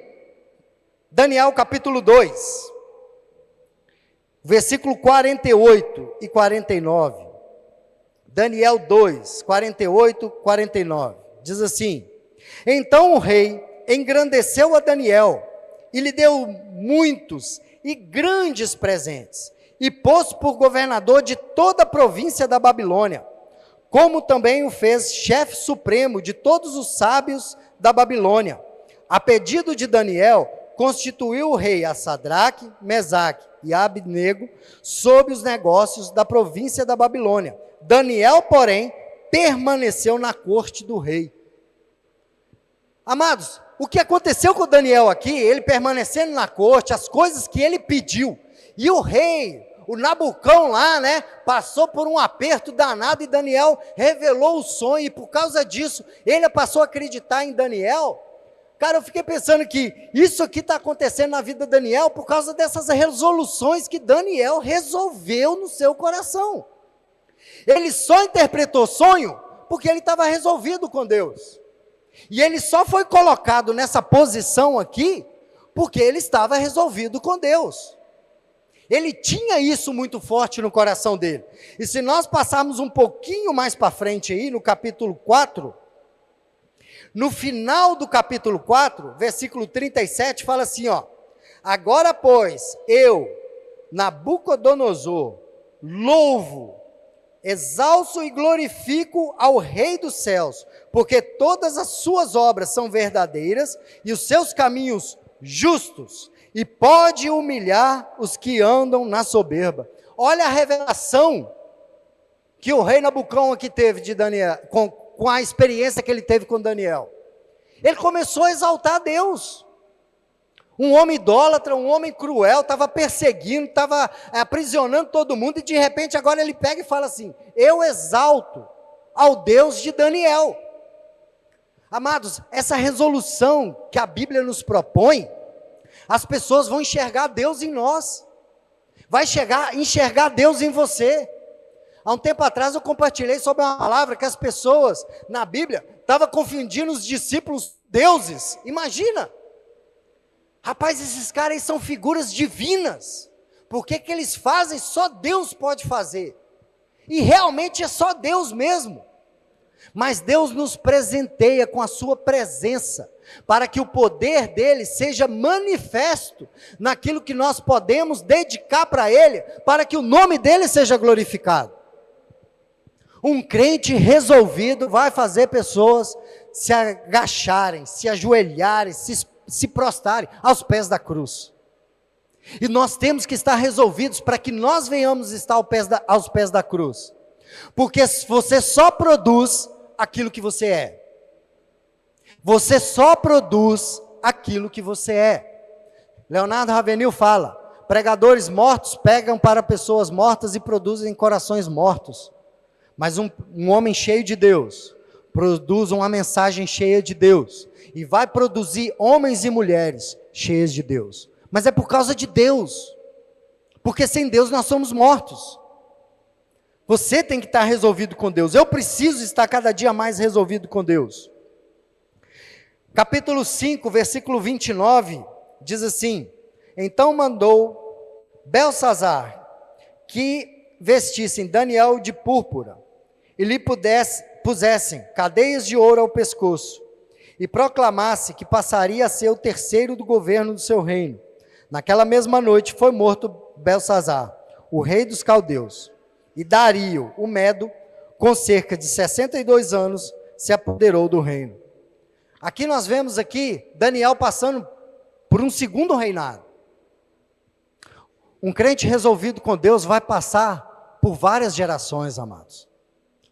Daniel capítulo 2, versículo 48 e 49, Daniel 2, 48, 49, diz assim: então o rei engrandeceu a Daniel, e lhe deu muitos e grandes presentes, e pôs por governador de toda a província da Babilônia, como também o fez chefe supremo de todos os sábios da Babilônia. A pedido de Daniel, constituiu o rei a Sadraque, Mesaque e Abednego sobre os negócios da província da Babilônia. Daniel, porém, permaneceu na corte do rei. Amados, o que aconteceu com Daniel aqui, ele permanecendo na corte, as coisas que ele pediu, e o rei, o Nabucão lá, né, passou por um aperto danado, e Daniel revelou o sonho, e por causa disso, ele passou a acreditar em Daniel. Cara, eu fiquei pensando que isso aqui está acontecendo na vida de Daniel, por causa dessas resoluções que Daniel resolveu no seu coração. Ele só interpretou sonho, porque ele estava resolvido com Deus. E ele só foi colocado nessa posição aqui, porque ele estava resolvido com Deus. Ele tinha isso muito forte no coração dele. E se nós passarmos um pouquinho mais para frente aí, no capítulo 4, no final do capítulo 4, versículo 37, fala assim, ó: agora, pois, eu, Nabucodonosor, louvo, exalço e glorifico ao Rei dos céus, porque todas as suas obras são verdadeiras e os seus caminhos justos, e pode humilhar os que andam na soberba. Olha a revelação que o rei Nabucão aqui teve de Daniel, com a experiência que ele teve com Daniel. Ele começou a exaltar Deus. Um homem idólatra, um homem cruel, estava perseguindo, estava aprisionando todo mundo, e de repente agora ele pega e fala assim: eu exalto ao Deus de Daniel. Amados, essa resolução que a Bíblia nos propõe, as pessoas vão enxergar Deus em nós, vai enxergar Deus em você. Há um tempo atrás eu compartilhei sobre uma palavra que as pessoas na Bíblia estavam confundindo os discípulos deuses. Imagina! Rapaz, esses caras aí são figuras divinas. Por que que eles fazem? Só Deus pode fazer. E realmente é só Deus mesmo. Mas Deus nos presenteia com a sua presença, para que o poder dele seja manifesto naquilo que nós podemos dedicar para ele, para que o nome dele seja glorificado. Um crente resolvido vai fazer pessoas se agacharem, se ajoelharem, se prostrarem aos pés da cruz. E nós temos que estar resolvidos para que nós venhamos estar aos pés da cruz. Porque você só produz aquilo que você é. Você só produz aquilo que você é. Leonardo Ravenhill fala: pregadores mortos pegam para pessoas mortas e produzem corações mortos. Mas um homem cheio de Deus produz uma mensagem cheia de Deus e vai produzir homens e mulheres cheios de Deus. Mas é por causa de Deus, porque sem Deus nós somos mortos. Você tem que estar resolvido com Deus. Eu preciso estar cada dia mais resolvido com Deus. Capítulo 5, versículo 29, diz assim: então mandou Belsazar que vestissem Daniel de púrpura e lhe pusessem cadeias de ouro ao pescoço e proclamasse que passaria a ser o terceiro do governo do seu reino. Naquela mesma noite foi morto Belsazar, o rei dos caldeus, e Dario, o Medo, com cerca de 62 anos, se apoderou do reino. Aqui nós vemos Daniel passando por um segundo reinado. Um crente resolvido com Deus vai passar por várias gerações, amados.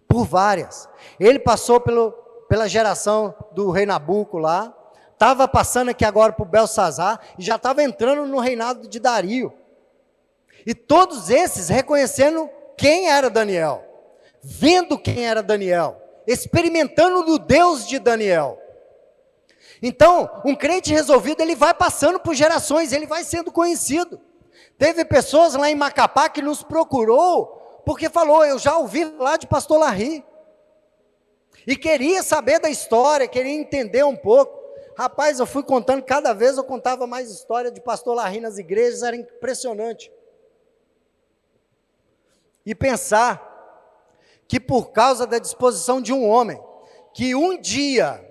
Por várias. Ele passou pela geração do rei Nabuco lá, estava passando aqui agora por Belsazar, e já estava entrando no reinado de Dario. E todos esses reconhecendo quem era Daniel, vendo quem era Daniel, experimentando do Deus de Daniel. Então, um crente resolvido, ele vai passando por gerações, ele vai sendo conhecido. Teve pessoas lá em Macapá que nos procurou, porque falou: eu já ouvi falar de pastor Larry, e queria saber da história, queria entender um pouco. Rapaz, eu fui contando, cada vez eu contava mais história de pastor Larry nas igrejas, era impressionante. E pensar que por causa da disposição de um homem, que um dia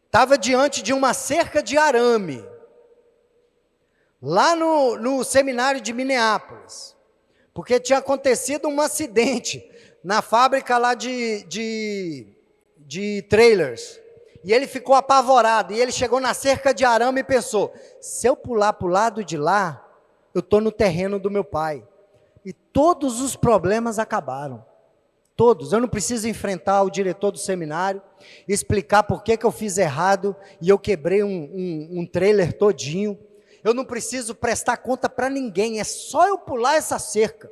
estava diante de uma cerca de arame, lá no seminário de Minneapolis, porque tinha acontecido um acidente na fábrica lá de trailers, e ele ficou apavorado, e ele chegou na cerca de arame e pensou: se eu pular para o lado de lá, eu estou no terreno do meu pai. E todos os problemas acabaram. Todos. Eu não preciso enfrentar o diretor do seminário, explicar por que eu fiz errado e eu quebrei um trailer todinho. Eu não preciso prestar conta para ninguém, é só eu pular essa cerca.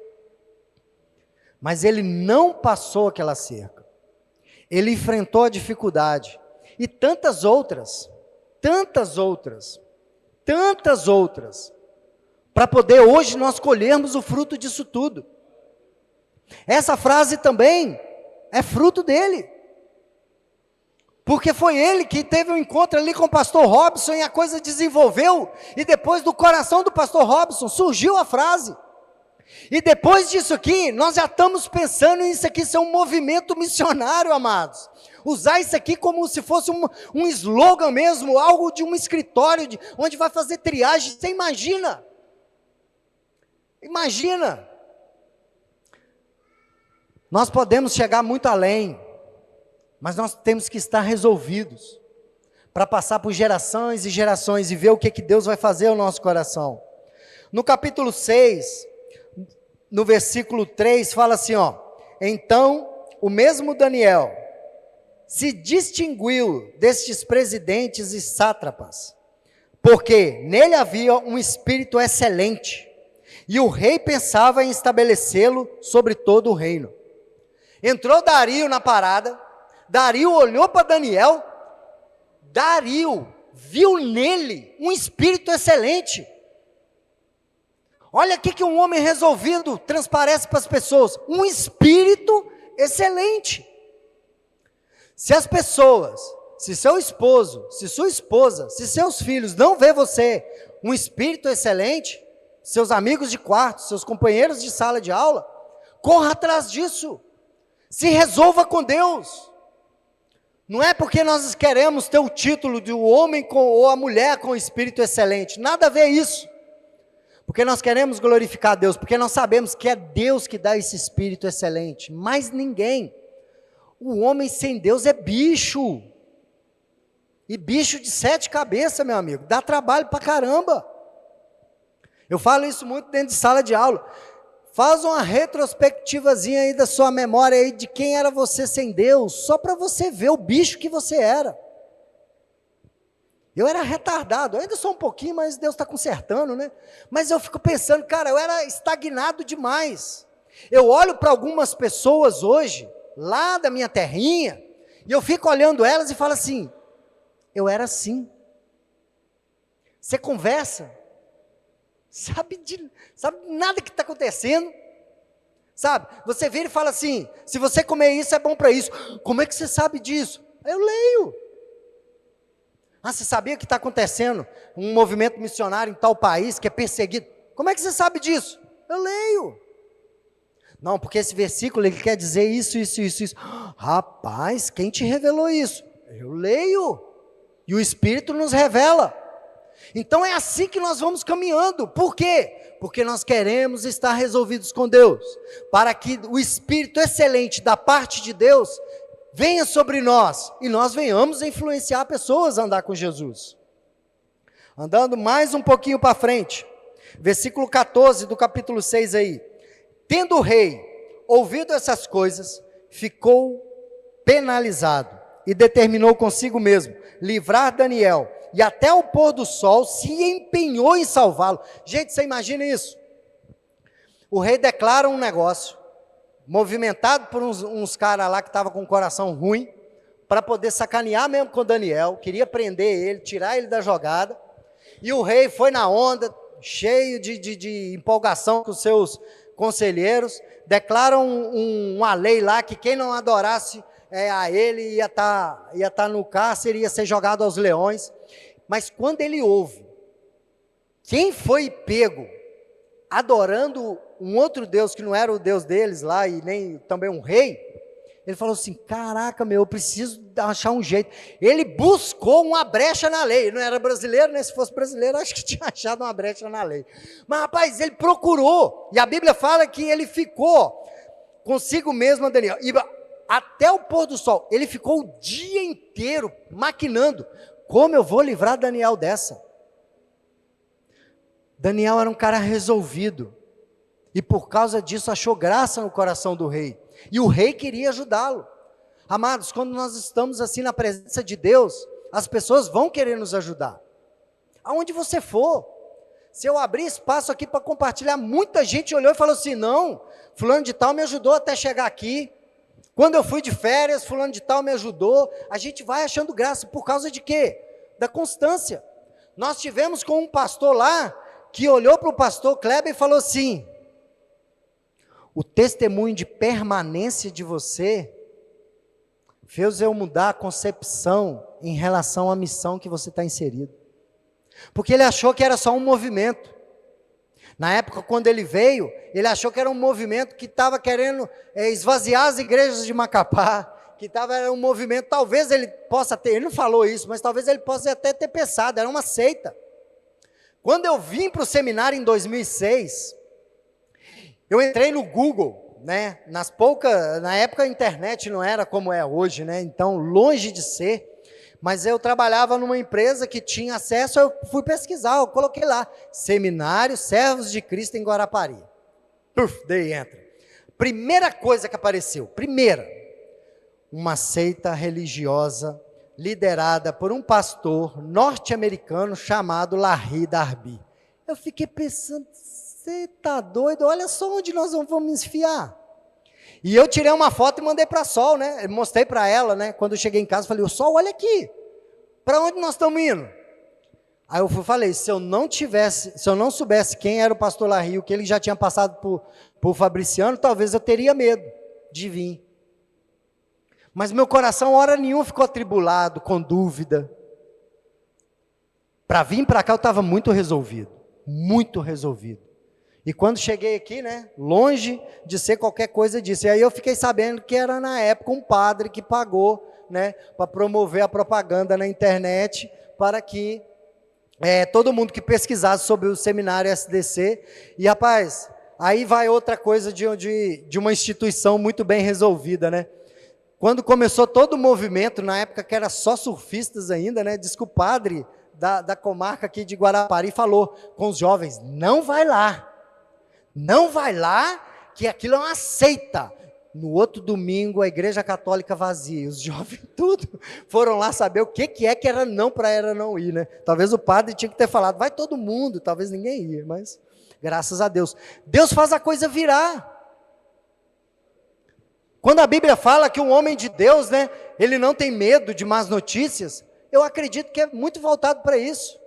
Mas ele não passou aquela cerca. Ele enfrentou a dificuldade. E tantas outras, para poder hoje nós colhermos o fruto disso tudo. Essa frase também é fruto dele, porque foi ele que teve um encontro ali com o pastor Robson, e a coisa desenvolveu, e depois do coração do pastor Robson surgiu a frase, e depois disso aqui, nós já estamos pensando nisso aqui ser um movimento missionário, amados, usar isso aqui como se fosse um slogan mesmo, algo de um escritório, onde vai fazer triagem. Você imagina, nós podemos chegar muito além, mas nós temos que estar resolvidos, para passar por gerações e gerações, e ver o que Deus vai fazer ao nosso coração. No capítulo 6, no versículo 3, fala assim, então o mesmo Daniel se distinguiu destes presidentes e sátrapas, porque nele havia um espírito excelente, e o rei pensava em estabelecê-lo sobre todo o reino. Entrou Dario na parada, Dario olhou para Daniel, Dario viu nele um espírito excelente. Olha aqui que um homem resolvido transparece para as pessoas, um espírito excelente. Se as pessoas, se seu esposo, se sua esposa, se seus filhos não vê você um espírito excelente, seus amigos de quarto, seus companheiros de sala de aula, corra atrás disso, se resolva com Deus. Não é porque nós queremos ter o título de o homem ou a mulher com espírito excelente, nada a ver isso, porque nós queremos glorificar a Deus, porque nós sabemos que é Deus que dá esse espírito excelente, mais ninguém. O homem sem Deus é bicho, e bicho de 7 cabeças, meu amigo, dá trabalho pra caramba. Eu falo isso muito dentro de sala de aula. Faz uma retrospectivazinha aí da sua memória aí de quem era você sem Deus, só para você ver o bicho que você era. Eu era retardado, eu ainda sou um pouquinho, mas Deus está consertando, né? Mas eu fico pensando, cara, eu era estagnado demais. Eu olho para algumas pessoas hoje, lá da minha terrinha, e eu fico olhando elas e falo assim, eu era assim. Você conversa, sabe nada que está acontecendo, sabe? Você vira e fala assim, se você comer isso é bom para isso. Como é que você sabe disso? Eu leio. Ah, você sabia que está acontecendo um movimento missionário em tal país que é perseguido? Como é que você sabe disso? Eu leio. Não, porque esse versículo ele quer dizer isso. Rapaz, quem te revelou isso? Eu leio. E o Espírito nos revela. Então é assim que nós vamos caminhando. Por quê? Porque nós queremos estar resolvidos com Deus. Para que o Espírito excelente da parte de Deus venha sobre nós e nós venhamos influenciar pessoas a andar com Jesus. Andando mais um pouquinho para frente, versículo 14 do capítulo 6 aí. Tendo o rei ouvido essas coisas, ficou penalizado e determinou consigo mesmo livrar Daniel, e até o pôr do sol se empenhou em salvá-lo. Gente, você imagina isso? O rei declara um negócio, movimentado por uns caras lá que estavam com o coração ruim, para poder sacanear mesmo com Daniel, queria prender ele, tirar ele da jogada, e o rei foi na onda, cheio de empolgação com seus conselheiros, declaram uma lei lá, que quem não adorasse a ele ia tá no cárcere, ia ser jogado aos leões. Mas quando ele ouve, quem foi pego adorando um outro Deus que não era o Deus deles lá, e nem também um rei, ele falou assim, caraca, eu preciso achar um jeito. Ele buscou uma brecha na lei, ele não era brasileiro, né? Se fosse brasileiro, acho que tinha achado uma brecha na lei. Mas rapaz, ele procurou, e a Bíblia fala que ele ficou consigo mesmo, Daniel, e até o pôr do sol, ele ficou o dia inteiro maquinando, como eu vou livrar Daniel dessa? Daniel era um cara resolvido, e por causa disso achou graça no coração do rei, e o rei queria ajudá-lo. Amados, quando nós estamos assim na presença de Deus, as pessoas vão querer nos ajudar, aonde você for. Se eu abrir espaço aqui para compartilhar, muita gente olhou e falou assim, não, fulano de tal me ajudou até chegar aqui, quando eu fui de férias, fulano de tal me ajudou. A gente vai achando graça, por causa de quê? Da constância. Nós tivemos com um pastor lá, que olhou para o pastor Kleber e falou assim, o testemunho de permanência de você, fez eu mudar a concepção em relação à missão que você está inserido. Porque ele achou que era só um movimento. Na época, quando ele veio, ele achou que era um movimento que estava querendo esvaziar as igrejas de Macapá, que era um movimento, talvez ele possa ter, ele não falou isso, mas talvez ele possa até ter pensado, era uma seita. Quando eu vim para o seminário em 2006, eu entrei no Google, né, na época a internet não era como é hoje, né, então longe de ser, mas eu trabalhava numa empresa que tinha acesso, eu fui pesquisar, eu coloquei lá, Seminário Servos de Cristo em Guarapari. Daí entra. Primeira coisa que apareceu, uma seita religiosa liderada por um pastor norte-americano chamado Larry Darby. Eu fiquei pensando, você está doido? Olha só onde nós vamos enfiar. E eu tirei uma foto e mandei para a Sol, né? Eu mostrei para ela, né? Quando eu cheguei em casa, falei, Sol, olha aqui, para onde nós estamos indo? Aí eu falei, se eu não soubesse quem era o pastor Larry, o que ele já tinha passado por Fabriciano, talvez eu teria medo de vir. Mas meu coração, hora nenhuma, ficou atribulado, com dúvida. Para vir para cá, eu estava muito resolvido. E quando cheguei aqui, né, longe de ser qualquer coisa disso. E aí eu fiquei sabendo que era, na época, um padre que pagou, né, para promover a propaganda na internet, para que todo mundo que pesquisasse sobre o seminário SDC. E, rapaz, aí vai outra coisa de uma instituição muito bem resolvida, né? Quando começou todo o movimento, na época que era só surfistas ainda, né, diz que o padre da comarca aqui de Guarapari falou com os jovens, não vai lá, que aquilo é uma seita, No outro domingo, a igreja católica vazia, os jovens tudo foram lá saber o que era não para era não ir, né? Talvez o padre tinha que ter falado, vai todo mundo, talvez ninguém ia, mas graças a Deus. Deus faz a coisa virar. Quando a Bíblia fala que um homem de Deus, né, ele não tem medo de más notícias, eu acredito que é muito voltado para isso.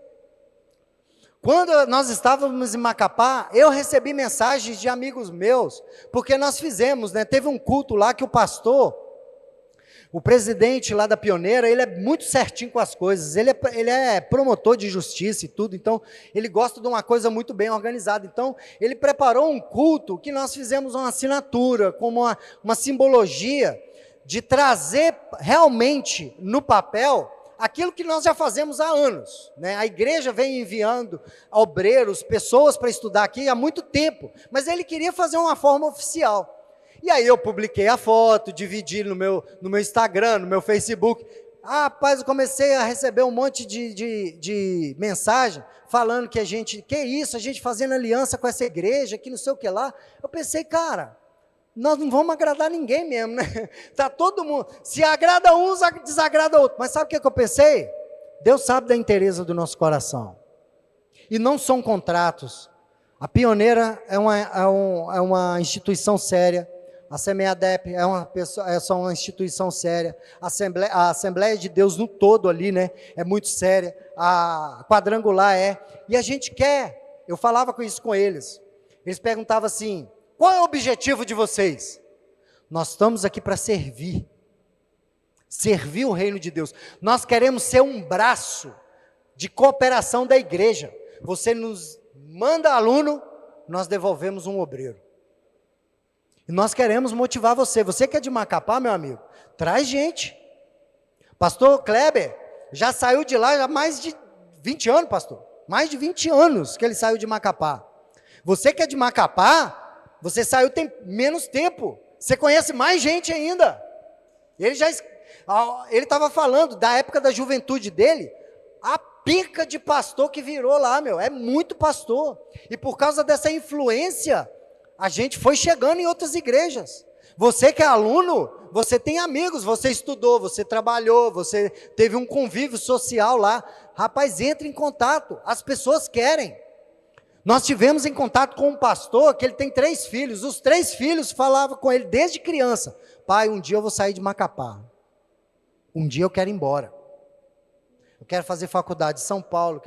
Quando nós estávamos em Macapá, eu recebi mensagens de amigos meus, porque nós fizemos, né, teve um culto lá que o pastor, o presidente lá da Pioneira, ele é muito certinho com as coisas, ele é promotor de justiça e tudo, então ele gosta de uma coisa muito bem organizada, então ele preparou um culto que nós fizemos uma assinatura, como uma simbologia de trazer realmente no papel aquilo que nós já fazemos há anos, né? A igreja vem enviando obreiros, pessoas para estudar aqui há muito tempo, mas ele queria fazer uma forma oficial. E aí eu publiquei a foto, dividi no meu Instagram, no meu Facebook. Rapaz, eu comecei a receber um monte de mensagem falando que a gente fazendo aliança com essa igreja, que não sei o que lá. Eu pensei, cara, nós não vamos agradar ninguém mesmo, né? Tá todo mundo, se agrada um, desagrada outro. Mas sabe o que eu pensei? Deus sabe da inteireza do nosso coração. E não são contratos. A Pioneira é uma instituição séria. A SEMEADEP é uma instituição séria. A Assembleia de Deus no todo ali, né? É muito séria. A Quadrangular é. E a gente quer, eu falava com isso com eles. Eles perguntavam assim, qual é o objetivo de vocês? Nós estamos aqui para servir o reino de Deus. Nós queremos ser um braço de cooperação da igreja. Você nos manda aluno, nós devolvemos um obreiro. E nós queremos motivar você. Você que é de Macapá, meu amigo, traz gente. Pastor Kleber já saiu de lá há mais de 20 anos, pastor. Mais de 20 anos que ele saiu de Macapá. Você que é de Macapá, você saiu tem menos tempo. Você conhece mais gente ainda. Ele estava falando da época da juventude dele, a pica de pastor que virou lá, meu. É muito pastor. E por causa dessa influência, a gente foi chegando em outras igrejas. Você que é aluno, você tem amigos, você estudou, você trabalhou, você teve um convívio social lá. Rapaz, entre em contato. As pessoas querem. Nós tivemos em contato com um pastor que ele tem 3 filhos. Os 3 filhos falavam com ele desde criança. Pai, um dia eu vou sair de Macapá. Um dia eu quero ir embora. Eu quero fazer faculdade em São Paulo.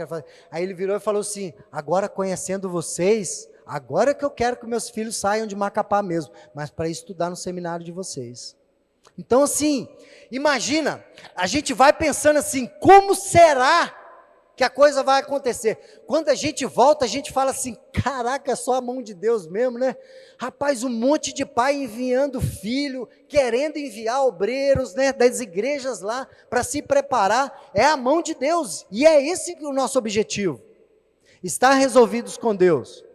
Aí ele virou e falou assim, agora conhecendo vocês, agora que eu quero que meus filhos saiam de Macapá mesmo, mas para estudar no seminário de vocês. Então assim, imagina, a gente vai pensando assim, como será que a coisa vai acontecer? Quando a gente volta, a gente fala assim, caraca, é só a mão de Deus mesmo, né? Rapaz, um monte de pai enviando filho, querendo enviar obreiros, né, das igrejas lá, para se preparar, é a mão de Deus, e é esse o nosso objetivo, estar resolvidos com Deus,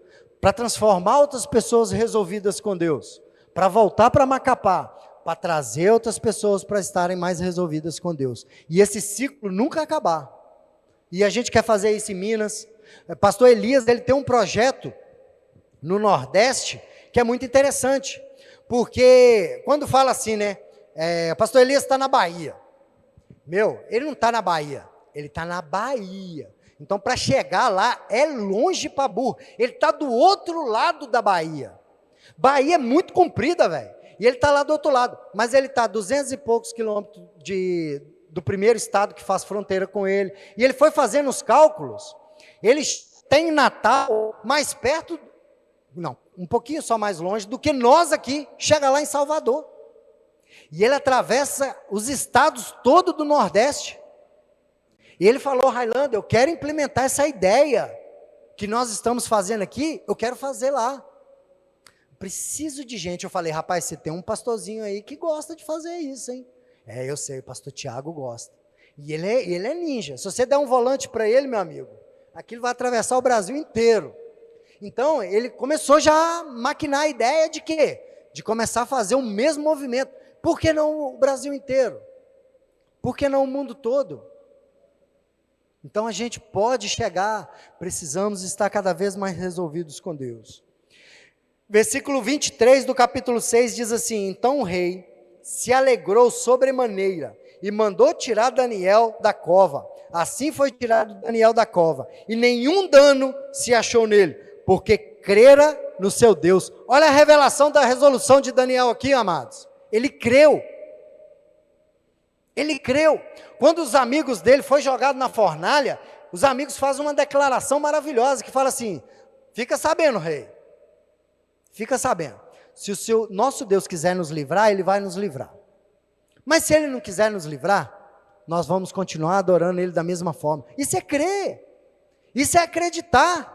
para transformar outras pessoas resolvidas com Deus, para voltar para Macapá, para trazer outras pessoas para estarem mais resolvidas com Deus, e esse ciclo nunca acabar. E a gente quer fazer isso em Minas. Pastor Elias, ele tem um projeto no Nordeste que é muito interessante, porque quando fala assim, né, Pastor Elias está na Bahia. Meu, ele não está na Bahia, ele está na Bahia. Então, para chegar lá, é longe para burro. Ele está do outro lado da Bahia. Bahia é muito comprida, velho. E ele está lá do outro lado. Mas ele está a 200 e poucos quilômetros do primeiro estado que faz fronteira com ele. E ele foi fazendo os cálculos. Ele tem Natal mais perto, não, um pouquinho só mais longe do que nós aqui, chega lá em Salvador. E ele atravessa os estados todos do Nordeste. E ele falou, Highlander, eu quero implementar essa ideia que nós estamos fazendo aqui, eu quero fazer lá. Preciso de gente. Eu falei, rapaz, você tem um pastorzinho aí que gosta de fazer isso, hein? Eu sei, o pastor Tiago gosta. E ele é ninja. Se você der um volante para ele, meu amigo, aquilo vai atravessar o Brasil inteiro. Então, ele começou já a maquinar a ideia de quê? De começar a fazer o mesmo movimento. Por que não o Brasil inteiro? Por que não o mundo todo? Então, a gente pode chegar, precisamos estar cada vez mais resolvidos com Deus. Versículo 23 do capítulo 6 diz assim: então o rei se alegrou sobremaneira e mandou tirar Daniel da cova. Assim foi tirado Daniel da cova, e nenhum dano se achou nele, porque crera no seu Deus. Olha a revelação da resolução de Daniel aqui, amados. Ele creu. Ele creu. Quando os amigos dele foi jogado na fornalha, os amigos fazem uma declaração maravilhosa, que fala assim: fica sabendo, rei, fica sabendo, se o nosso Deus quiser nos livrar, Ele vai nos livrar. Mas se Ele não quiser nos livrar, nós vamos continuar adorando Ele da mesma forma. Isso é crer, isso é acreditar,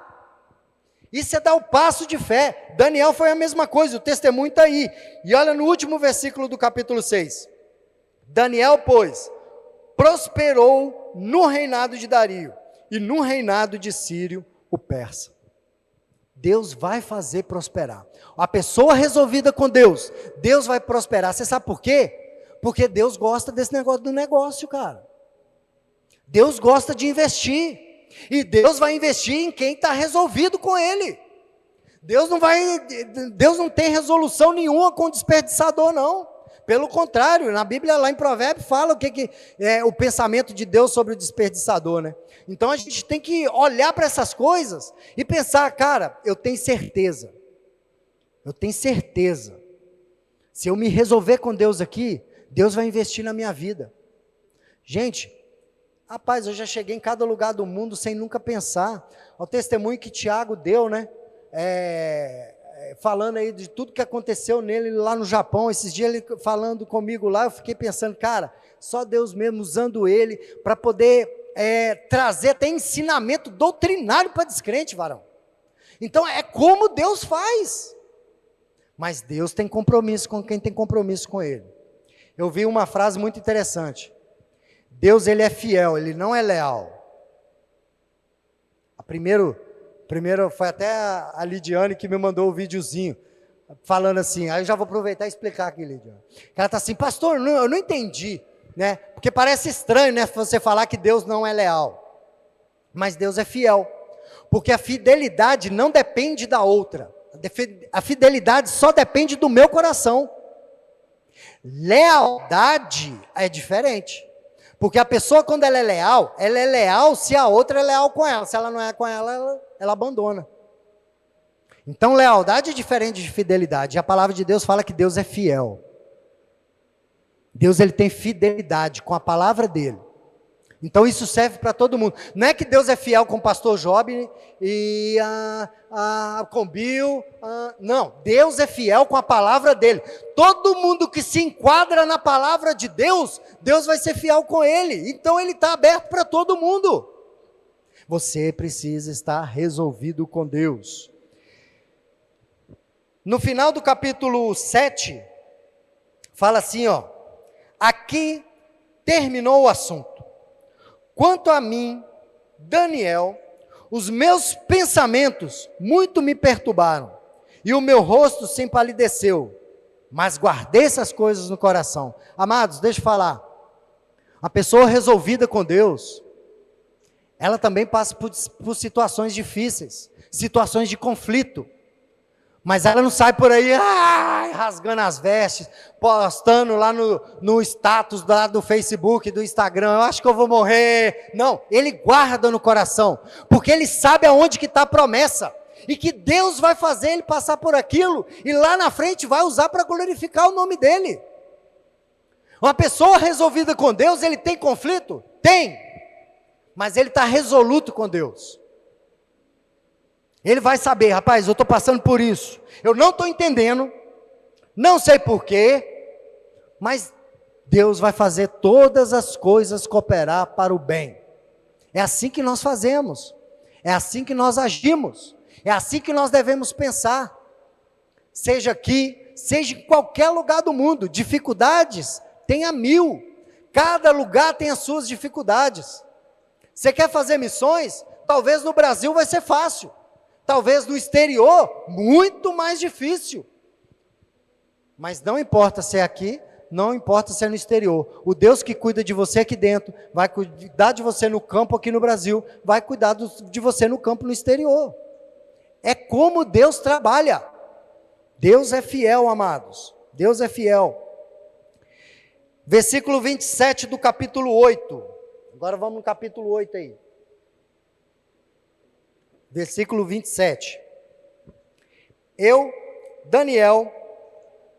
isso é dar o passo de fé. Daniel foi a mesma coisa, o testemunho está aí. E olha no último versículo do capítulo 6. Daniel, pois, prosperou no reinado de Dario e no reinado de Círio, o persa. Deus vai fazer prosperar. A pessoa resolvida com Deus, Deus vai prosperar. Você sabe por quê? Porque Deus gosta desse negócio do negócio, cara. Deus gosta de investir. E Deus vai investir em quem está resolvido com Ele. Deus não tem resolução nenhuma com o desperdiçador, não. Pelo contrário, na Bíblia, lá em Provérbios, fala o que é o pensamento de Deus sobre o desperdiçador, né? Então a gente tem que olhar para essas coisas e pensar, cara, eu tenho certeza. Se eu me resolver com Deus aqui, Deus vai investir na minha vida. Gente, rapaz, eu já cheguei em cada lugar do mundo sem nunca pensar. O testemunho que Tiago deu, né? Falando aí de tudo que aconteceu nele lá no Japão. Esses dias ele falando comigo lá, eu fiquei pensando, cara, só Deus mesmo usando ele para poder trazer até ensinamento doutrinário para descrente, varão. Então é como Deus faz. Mas Deus tem compromisso com quem tem compromisso com Ele. Eu vi uma frase muito interessante. Deus, Ele é fiel, Ele não é leal. Primeiro foi até a Lidiane que me mandou o videozinho, falando assim, aí eu já vou aproveitar e explicar aqui, Lidiane. Ela está assim, pastor, eu não entendi, né? Porque parece estranho, né, você falar que Deus não é leal. Mas Deus é fiel, porque a fidelidade não depende da outra. A fidelidade só depende do meu coração. Lealdade é diferente. Porque a pessoa, quando ela é leal se a outra é leal com ela. Se ela não é com ela, ela abandona. Então, lealdade é diferente de fidelidade. E a palavra de Deus fala que Deus é fiel. Deus, ele tem fidelidade com a palavra dele. Então, isso serve para todo mundo. Não é que Deus é fiel com o pastor Job e com Bill. Não, Deus é fiel com a palavra dele. Todo mundo que se enquadra na palavra de Deus, Deus vai ser fiel com ele. Então, ele está aberto para todo mundo. Você precisa estar resolvido com Deus. No final do capítulo 7, fala assim, ó. Aqui terminou o assunto. Quanto a mim, Daniel, os meus pensamentos muito me perturbaram, e o meu rosto se empalideceu, mas guardei essas coisas no coração. Amados, deixa eu falar, a pessoa resolvida com Deus, ela também passa por situações difíceis, situações de conflito, mas ela não sai por aí, rasgando as vestes, postando lá no status lá do Facebook, do Instagram, eu acho que eu vou morrer. Não, ele guarda no coração, porque ele sabe aonde que está a promessa, e que Deus vai fazer ele passar por aquilo, e lá na frente vai usar para glorificar o nome dele. Uma pessoa resolvida com Deus, ele tem conflito? Tem, mas ele está resoluto com Deus. Ele vai saber, rapaz, eu estou passando por isso, eu não estou entendendo, não sei porquê, mas Deus vai fazer todas as coisas cooperar para o bem. É assim que nós fazemos, é assim que nós agimos, é assim que nós devemos pensar, seja aqui, seja em qualquer lugar do mundo. Dificuldades tenha 1000, cada lugar tem as suas dificuldades. Você quer fazer missões? Talvez no Brasil vai ser fácil, talvez no exterior, muito mais difícil. Mas não importa se é aqui, não importa se é no exterior. O Deus que cuida de você aqui dentro, vai cuidar de você no campo aqui no Brasil, vai cuidar de você no campo no exterior. É como Deus trabalha. Deus é fiel, amados. Deus é fiel. Versículo 27 do capítulo 8. Agora vamos no capítulo 8 aí. Versículo 27. Eu, Daniel,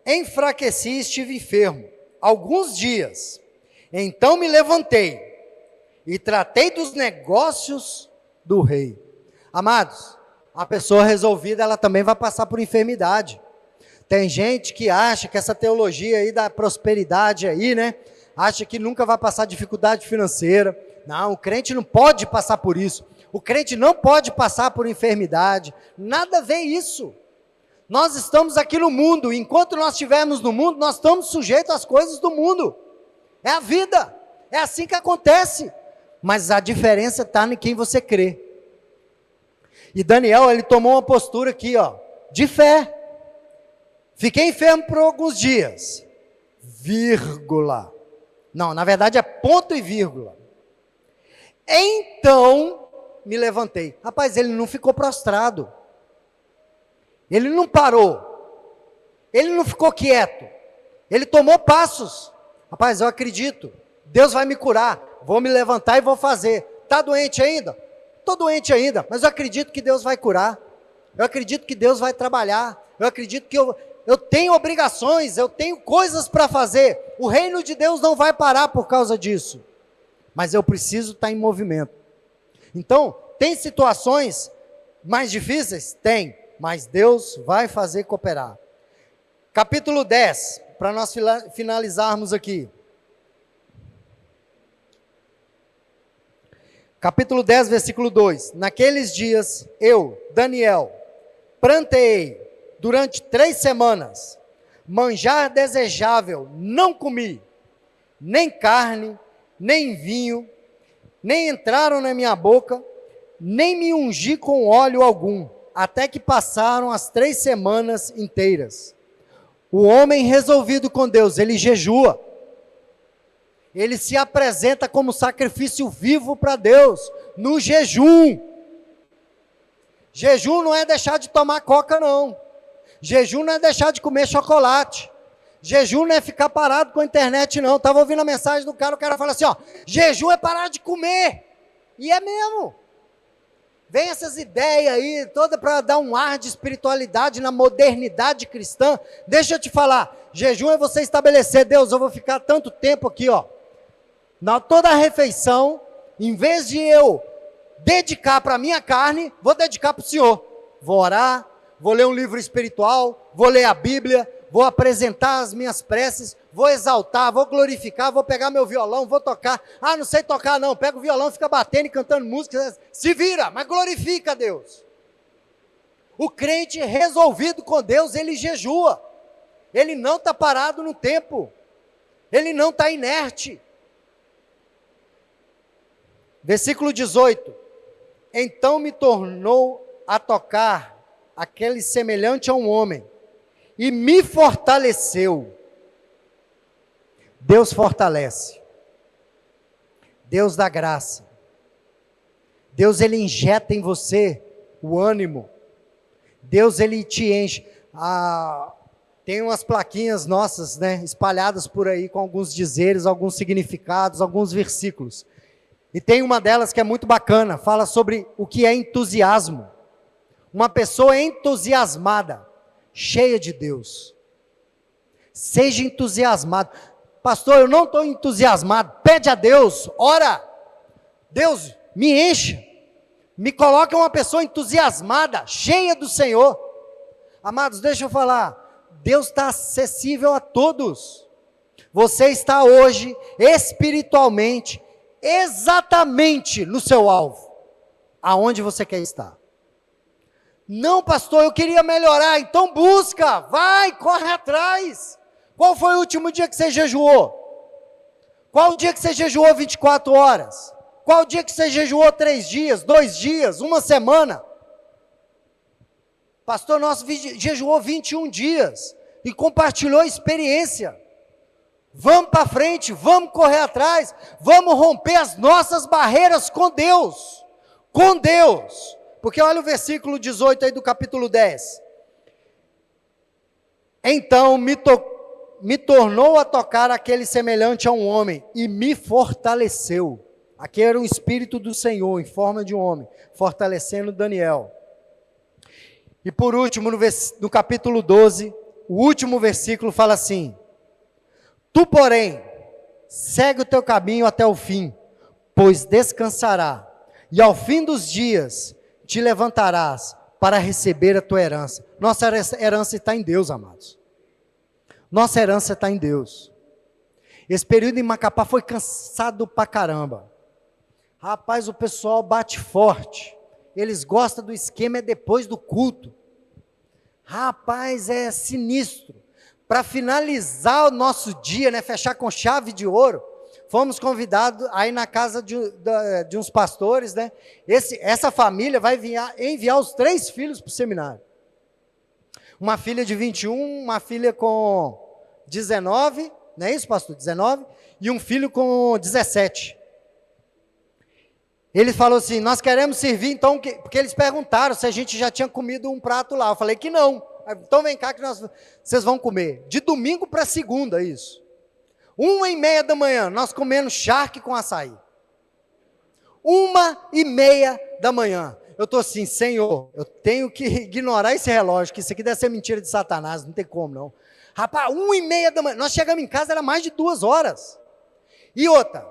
enfraqueci e estive enfermo alguns dias. Então me levantei e tratei dos negócios do rei. Amados, a pessoa resolvida, ela também vai passar por enfermidade. Tem gente que acha que essa teologia aí da prosperidade aí, né? Acha que nunca vai passar dificuldade financeira. Não, o crente não pode passar por isso. O crente não pode passar por enfermidade. Nada a ver isso. Nós estamos aqui no mundo. Enquanto nós estivermos no mundo, nós estamos sujeitos às coisas do mundo. É a vida. É assim que acontece. Mas a diferença está em quem você crê. E Daniel, ele tomou uma postura aqui, ó, de fé. Fiquei enfermo por alguns dias, vírgula. Não, na verdade é ponto e vírgula. Então, me levantei. Rapaz, ele não ficou prostrado. Ele não parou. Ele não ficou quieto. Ele tomou passos. Rapaz, eu acredito. Deus vai me curar. Vou me levantar e vou fazer. Está doente ainda? Estou doente ainda, mas eu acredito que Deus vai curar. Eu acredito que Deus vai trabalhar. Eu acredito que eu tenho obrigações, eu tenho coisas para fazer. O reino de Deus não vai parar por causa disso. Mas eu preciso estar em movimento. Então, tem situações mais difíceis? Tem. Mas Deus vai fazer cooperar. Capítulo 10, para nós finalizarmos aqui. Capítulo 10, versículo 2. Naqueles dias, eu, Daniel, pranteei durante 3 semanas, manjar desejável não comi, nem carne, nem vinho, nem entraram na minha boca, nem me ungi com óleo algum, até que passaram as 3 semanas inteiras. O homem resolvido com Deus, ele jejua. Ele se apresenta como sacrifício vivo para Deus, no jejum. Jejum não é deixar de tomar coca, não. Jejum não é deixar de comer chocolate. Jejum não é ficar parado com a internet, não. Estava ouvindo a mensagem do cara, o cara fala assim, ó, jejum é parar de comer. E é mesmo. Vem essas ideias aí, toda para dar um ar de espiritualidade na modernidade cristã. Deixa eu te falar, jejum é você estabelecer, Deus, eu vou ficar tanto tempo aqui, ó. Na toda a refeição, em vez de eu dedicar para a minha carne, vou dedicar para o Senhor. Vou orar, vou ler um livro espiritual, vou ler a Bíblia, vou apresentar as minhas preces, vou exaltar, vou glorificar, vou pegar meu violão, vou tocar. Ah, não sei tocar não, pega o violão, fica batendo e cantando música, se vira, mas glorifica a Deus. O crente resolvido com Deus, ele jejua. Ele não está parado no tempo. Ele não está inerte. Versículo 18. Então me tornou a tocar aquele semelhante a um homem, e me fortaleceu. Deus fortalece. Deus dá graça. Deus, ele injeta em você o ânimo. Deus, ele te enche. Tem umas plaquinhas nossas, né, espalhadas por aí, com alguns dizeres, alguns significados, alguns versículos. E tem uma delas que é muito bacana, fala sobre o que é entusiasmo. Uma pessoa entusiasmada, cheia de Deus. Seja entusiasmado. Pastor, eu não estou entusiasmado. Pede a Deus, ora. Deus, me encha. Me coloque uma pessoa entusiasmada, cheia do Senhor. Amados, deixa eu falar. Deus está acessível a todos. Você está hoje, espiritualmente, exatamente no seu alvo, aonde você quer estar. Não, pastor, eu queria melhorar, então busca, vai, corre atrás. Qual foi o último dia que você jejuou? Qual o dia que você jejuou 24 horas? Qual o dia que você jejuou 3 dias, 2 dias, 1 semana? Pastor nosso jejuou 21 dias e compartilhou a experiência. Vamos para frente, vamos correr atrás, vamos romper as nossas barreiras com Deus. Com Deus. Porque olha o versículo 18 aí do capítulo 10. Então me tornou a tocar aquele semelhante a um homem e me fortaleceu. Aqui era o Espírito do Senhor em forma de um homem, fortalecendo Daniel. E por último, no capítulo 12, o último versículo fala assim: tu, porém, segue o teu caminho até o fim, pois descansará, e ao fim dos dias te levantarás para receber a tua herança. Nossa herança está em Deus, amados. Nossa herança está em Deus. Esse período em Macapá foi cansado pra caramba. Rapaz, o pessoal bate forte. Eles gostam do esquema é depois do culto. Rapaz, é sinistro. Para finalizar o nosso dia, né, fechar com chave de ouro, fomos convidados aí na casa de uns pastores, né? Essa família vai enviar os 3 filhos para o seminário. Uma filha de 21, uma filha com 19, não é isso, pastor? 19, e um filho com 17. Ele falou assim: nós queremos servir, então, porque eles perguntaram se a gente já tinha comido um prato lá. Eu falei que não. Então vem cá que vocês vão comer. De domingo para segunda, isso. 1h30 da manhã, nós comendo charque com açaí. 1h30 da manhã. Eu estou assim: Senhor, eu tenho que ignorar esse relógio, que isso aqui deve ser mentira de Satanás, não tem como não. Rapaz, 1h30 da manhã, nós chegamos em casa, era mais de 2 horas. E outra,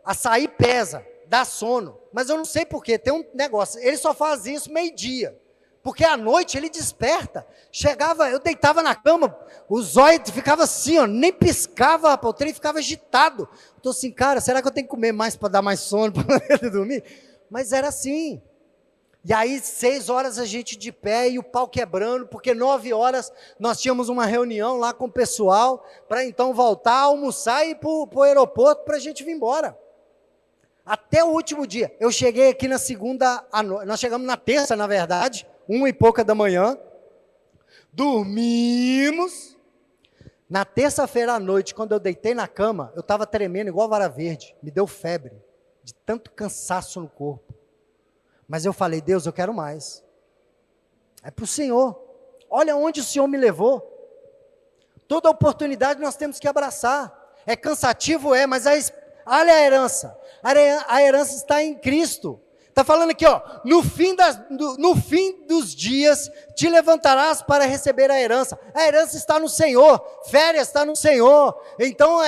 açaí pesa, dá sono, mas eu não sei porquê, tem um negócio, ele só faz isso meio-dia, porque à noite ele desperta. Chegava, eu deitava na cama, os olhos ficavam assim, ó, nem piscava, rapaz, o trem ficava agitado. Estou assim: cara, será que eu tenho que comer mais para dar mais sono, para ele dormir? Mas era assim. E aí 6 horas a gente de pé e o pau quebrando, porque 9 horas nós tínhamos uma reunião lá com o pessoal, para então voltar, almoçar e ir para o aeroporto para a gente vir embora. Até o último dia. Eu cheguei aqui na segunda, nós chegamos na terça, na verdade, 1h pouca da manhã, dormimos. Na terça-feira à noite, quando eu deitei na cama, eu estava tremendo igual vara verde, me deu febre, de tanto cansaço no corpo. Mas eu falei: Deus, eu quero mais. É para o Senhor. Olha onde o Senhor me levou. Toda oportunidade nós temos que abraçar. É cansativo, mas olha a herança. A herança está em Cristo. Está falando aqui, ó: no fim dos dias te levantarás para receber a herança. A herança está no Senhor. Férias está no Senhor. Então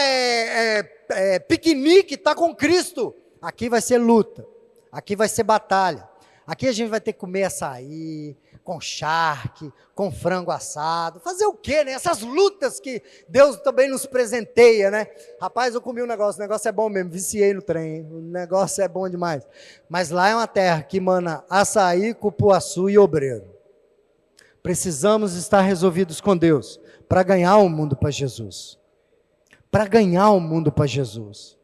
piquenique está com Cristo. Aqui vai ser luta. Aqui vai ser batalha. Aqui a gente vai ter que comer açaí, com charque, com frango assado. Fazer o quê, né? Essas lutas que Deus também nos presenteia, né? Rapaz, eu comi o negócio é bom mesmo, viciei no trem, o negócio é bom demais. Mas lá é uma terra que mana açaí, cupuaçu e obreiro. Precisamos estar resolvidos com Deus para ganhar o mundo para Jesus. Para ganhar o mundo para Jesus.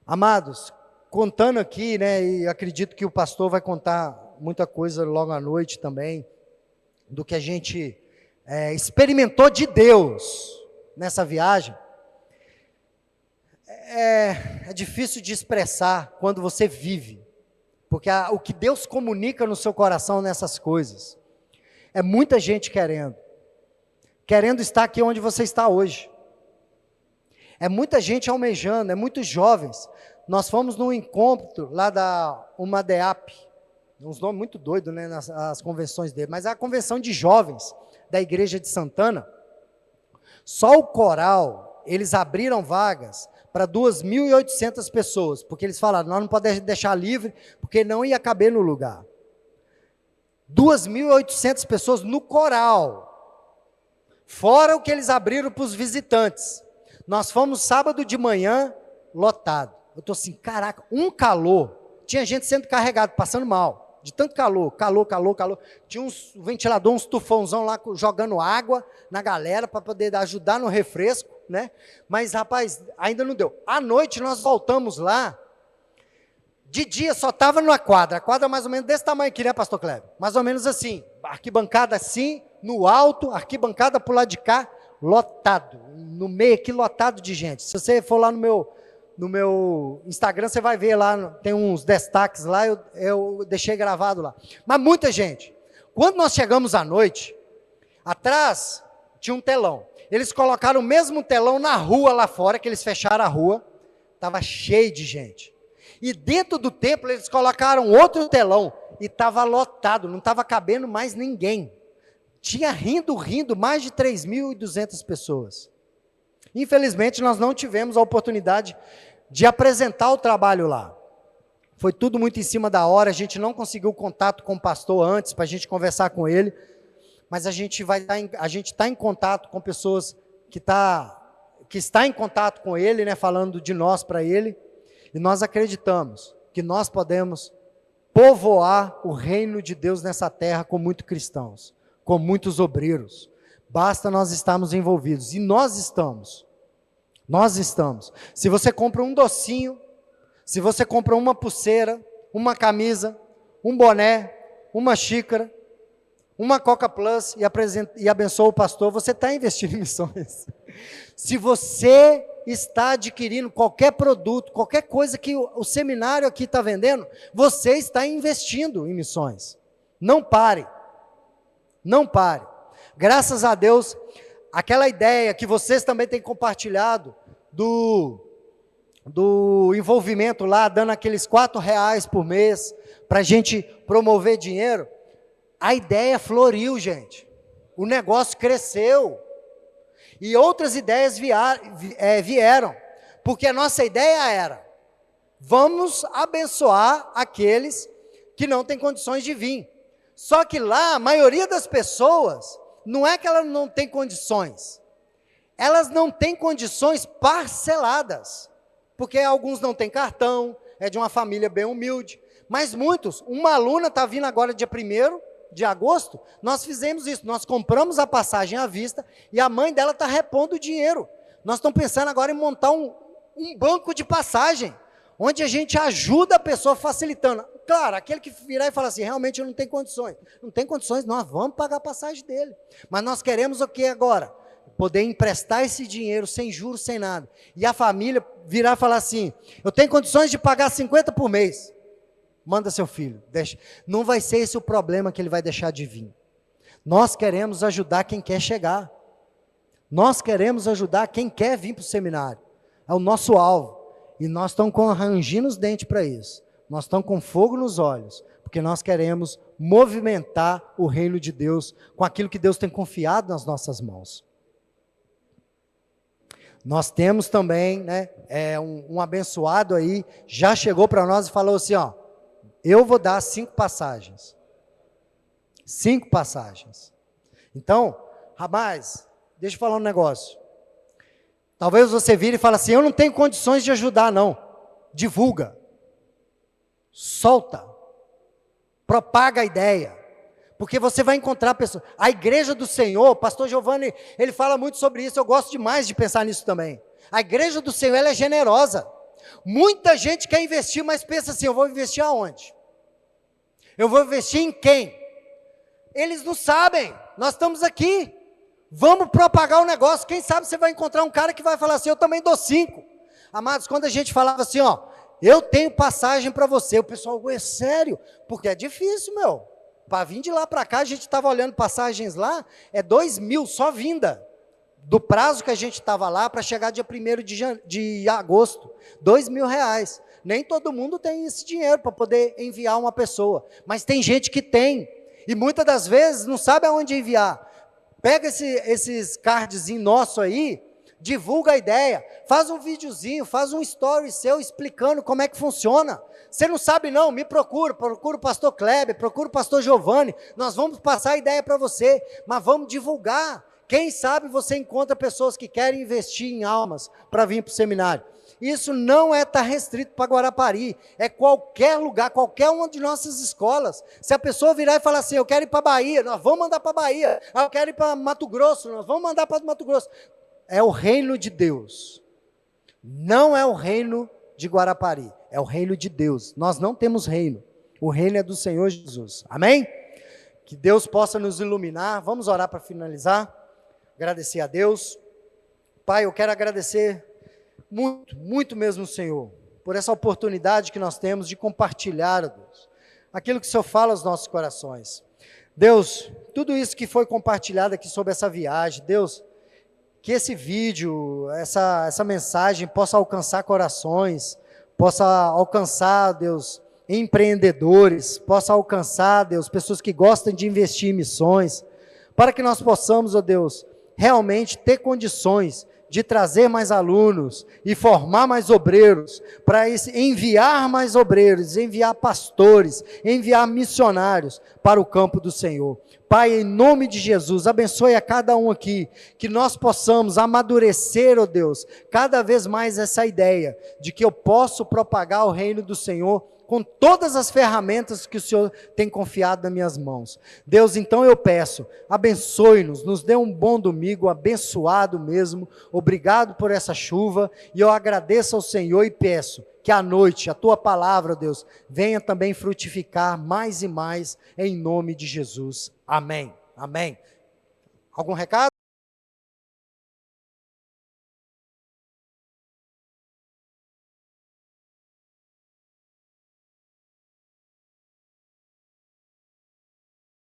Amados, contando aqui, né, e acredito que o pastor vai contar muita coisa logo à noite também, do que a gente experimentou de Deus nessa viagem. É difícil de expressar quando você vive, porque o que Deus comunica no seu coração nessas coisas, é muita gente querendo estar aqui onde você está hoje. É muita gente almejando, é muitos jovens. Nós fomos num encontro lá da UMADEAP, uns nomes muito doidos, né, nas convenções dele, mas é a convenção de jovens da igreja de Santana. Só o coral, eles abriram vagas para 2.800 pessoas, porque eles falaram: nós não podemos deixar livre, porque não ia caber no lugar. 2.800 pessoas no coral, fora o que eles abriram para os visitantes. Nós fomos sábado de manhã, lotado. Eu estou assim: caraca, um calor. Tinha gente sendo carregado, passando mal, de tanto calor. Tinha um ventilador, uns tufãozão lá, jogando água na galera, para poder ajudar no refresco, né? Mas, rapaz, ainda não deu. À noite, nós voltamos lá. De dia, só estava numa quadra. A quadra mais ou menos desse tamanho aqui, né, pastor Cleber? Mais ou menos assim. Arquibancada assim, no alto, arquibancada para o lado de cá, lotado. No meio aqui, lotado de gente. Se você for lá no meu Instagram, você vai ver lá, tem uns destaques lá, eu deixei gravado lá. Mas muita gente. Quando nós chegamos à noite, atrás tinha um telão. Eles colocaram o mesmo telão na rua lá fora, que eles fecharam a rua, estava cheio de gente. E dentro do templo eles colocaram outro telão, e estava lotado, não estava cabendo mais ninguém. Tinha rindo, mais de 3.200 pessoas. Infelizmente nós não tivemos a oportunidade de apresentar o trabalho lá. Foi tudo muito em cima da hora, a gente não conseguiu contato com o pastor antes, para a gente conversar com ele, mas a gente está em contato com pessoas que está em contato com ele, né, falando de nós para ele, e nós acreditamos que nós podemos povoar o reino de Deus nessa terra com muitos cristãos, com muitos obreiros. Basta nós estarmos envolvidos, e nós estamos. Nós estamos. Se você compra um docinho, se você compra uma pulseira, uma camisa, um boné, uma xícara, uma Coca Plus e abençoa o pastor, você está investindo em missões. Se você está adquirindo qualquer produto, qualquer coisa que o seminário aqui está vendendo, você está investindo em missões. Não pare. Não pare. Graças a Deus, aquela ideia que vocês também têm compartilhado do envolvimento lá, dando aqueles R$4 por mês, para a gente promover dinheiro, a ideia floriu, gente. O negócio cresceu. E outras ideias vieram. Porque a nossa ideia era, vamos abençoar aqueles que não têm condições de vir. Só que lá, a maioria das pessoas, não é que elas não têm condições. Elas não têm condições parceladas. Porque alguns não têm cartão, é de uma família bem humilde. Mas muitos, uma aluna está vindo agora dia 1º de agosto, nós fizemos isso, nós compramos a passagem à vista e a mãe dela está repondo o dinheiro. Nós estamos pensando agora em montar um banco de passagem, onde a gente ajuda a pessoa facilitando. Claro, aquele que virar e falar assim, realmente eu não tenho condições. Não tem condições, nós vamos pagar a passagem dele. Mas nós queremos o que agora? Poder emprestar esse dinheiro sem juros, sem nada. E a família virar e falar assim, eu tenho condições de pagar 50 por mês. Manda seu filho, deixa. Não vai ser esse o problema que ele vai deixar de vir. Nós queremos ajudar quem quer chegar. Nós queremos ajudar quem quer vir para o seminário. É o nosso alvo. E nós estamos com rangindo os dentes para isso. Nós estamos com fogo nos olhos. Porque nós queremos movimentar o reino de Deus com aquilo que Deus tem confiado nas nossas mãos. Nós temos também, né, um abençoado aí, já chegou para nós e falou assim, ó, eu vou dar 5 passagens. 5 passagens. Então, rapaz, deixa eu falar um negócio. Talvez você vire e fale assim, eu não tenho condições de ajudar, não. Divulga. Solta. Propaga a ideia. Porque você vai encontrar pessoas. A igreja do Senhor, o pastor Giovanni, ele fala muito sobre isso, eu gosto demais de pensar nisso também. A igreja do Senhor, ela é generosa. Muita gente quer investir, mas pensa assim, eu vou investir aonde? Eu vou investir em quem? Eles não sabem, nós estamos aqui, vamos propagar o negócio, quem sabe você vai encontrar um cara que vai falar assim, eu também dou 5. Amados, quando a gente falava assim, ó, eu tenho passagem para você, o pessoal, é sério? Porque é difícil, meu, para vir de lá para cá, a gente estava olhando passagens lá, é 2.000 só vinda, do prazo que a gente estava lá para chegar dia 1º de agosto, R$2.000. Nem todo mundo tem esse dinheiro para poder enviar uma pessoa, mas tem gente que tem, e muitas das vezes não sabe aonde enviar. Pega esses cardzinhos nossos aí, divulga a ideia, faz um videozinho, faz um story seu explicando como é que funciona. Você não sabe não, me procura o pastor Kleber, procura o pastor Giovanni, nós vamos passar a ideia para você, mas vamos divulgar. Quem sabe você encontra pessoas que querem investir em almas para vir para o seminário. Isso não está restrito para Guarapari, é qualquer lugar, qualquer uma de nossas escolas. Se a pessoa virar e falar assim, eu quero ir para Bahia, nós vamos mandar para Bahia. Eu quero ir para Mato Grosso, nós vamos mandar para Mato Grosso. É o reino de Deus. Não é o reino de Guarapari, é o reino de Deus. Nós não temos reino, o reino é do Senhor Jesus. Amém? Que Deus possa nos iluminar. Vamos orar para finalizar. Agradecer a Deus. Pai, eu quero agradecer muito, muito mesmo, Senhor, por essa oportunidade que nós temos de compartilhar, Deus, aquilo que o Senhor fala aos nossos corações. Deus, tudo isso que foi compartilhado aqui sobre essa viagem, Deus, que esse vídeo, essa mensagem possa alcançar corações, possa alcançar, Deus, empreendedores, possa alcançar, Deus, pessoas que gostam de investir em missões, para que nós possamos, ó Deus, realmente ter condições de trazer mais alunos e formar mais obreiros, para enviar mais obreiros, enviar pastores, enviar missionários para o campo do Senhor. Pai, em nome de Jesus, abençoe a cada um aqui, que nós possamos amadurecer, ó Deus, cada vez mais essa ideia de que eu posso propagar o reino do Senhor com todas as ferramentas que o Senhor tem confiado nas minhas mãos. Deus, então eu peço, abençoe-nos, nos dê um bom domingo, abençoado mesmo, obrigado por essa chuva, e eu agradeço ao Senhor e peço que à noite a Tua palavra, Deus, venha também frutificar mais e mais, em nome de Jesus. Amém. Amém. Algum recado?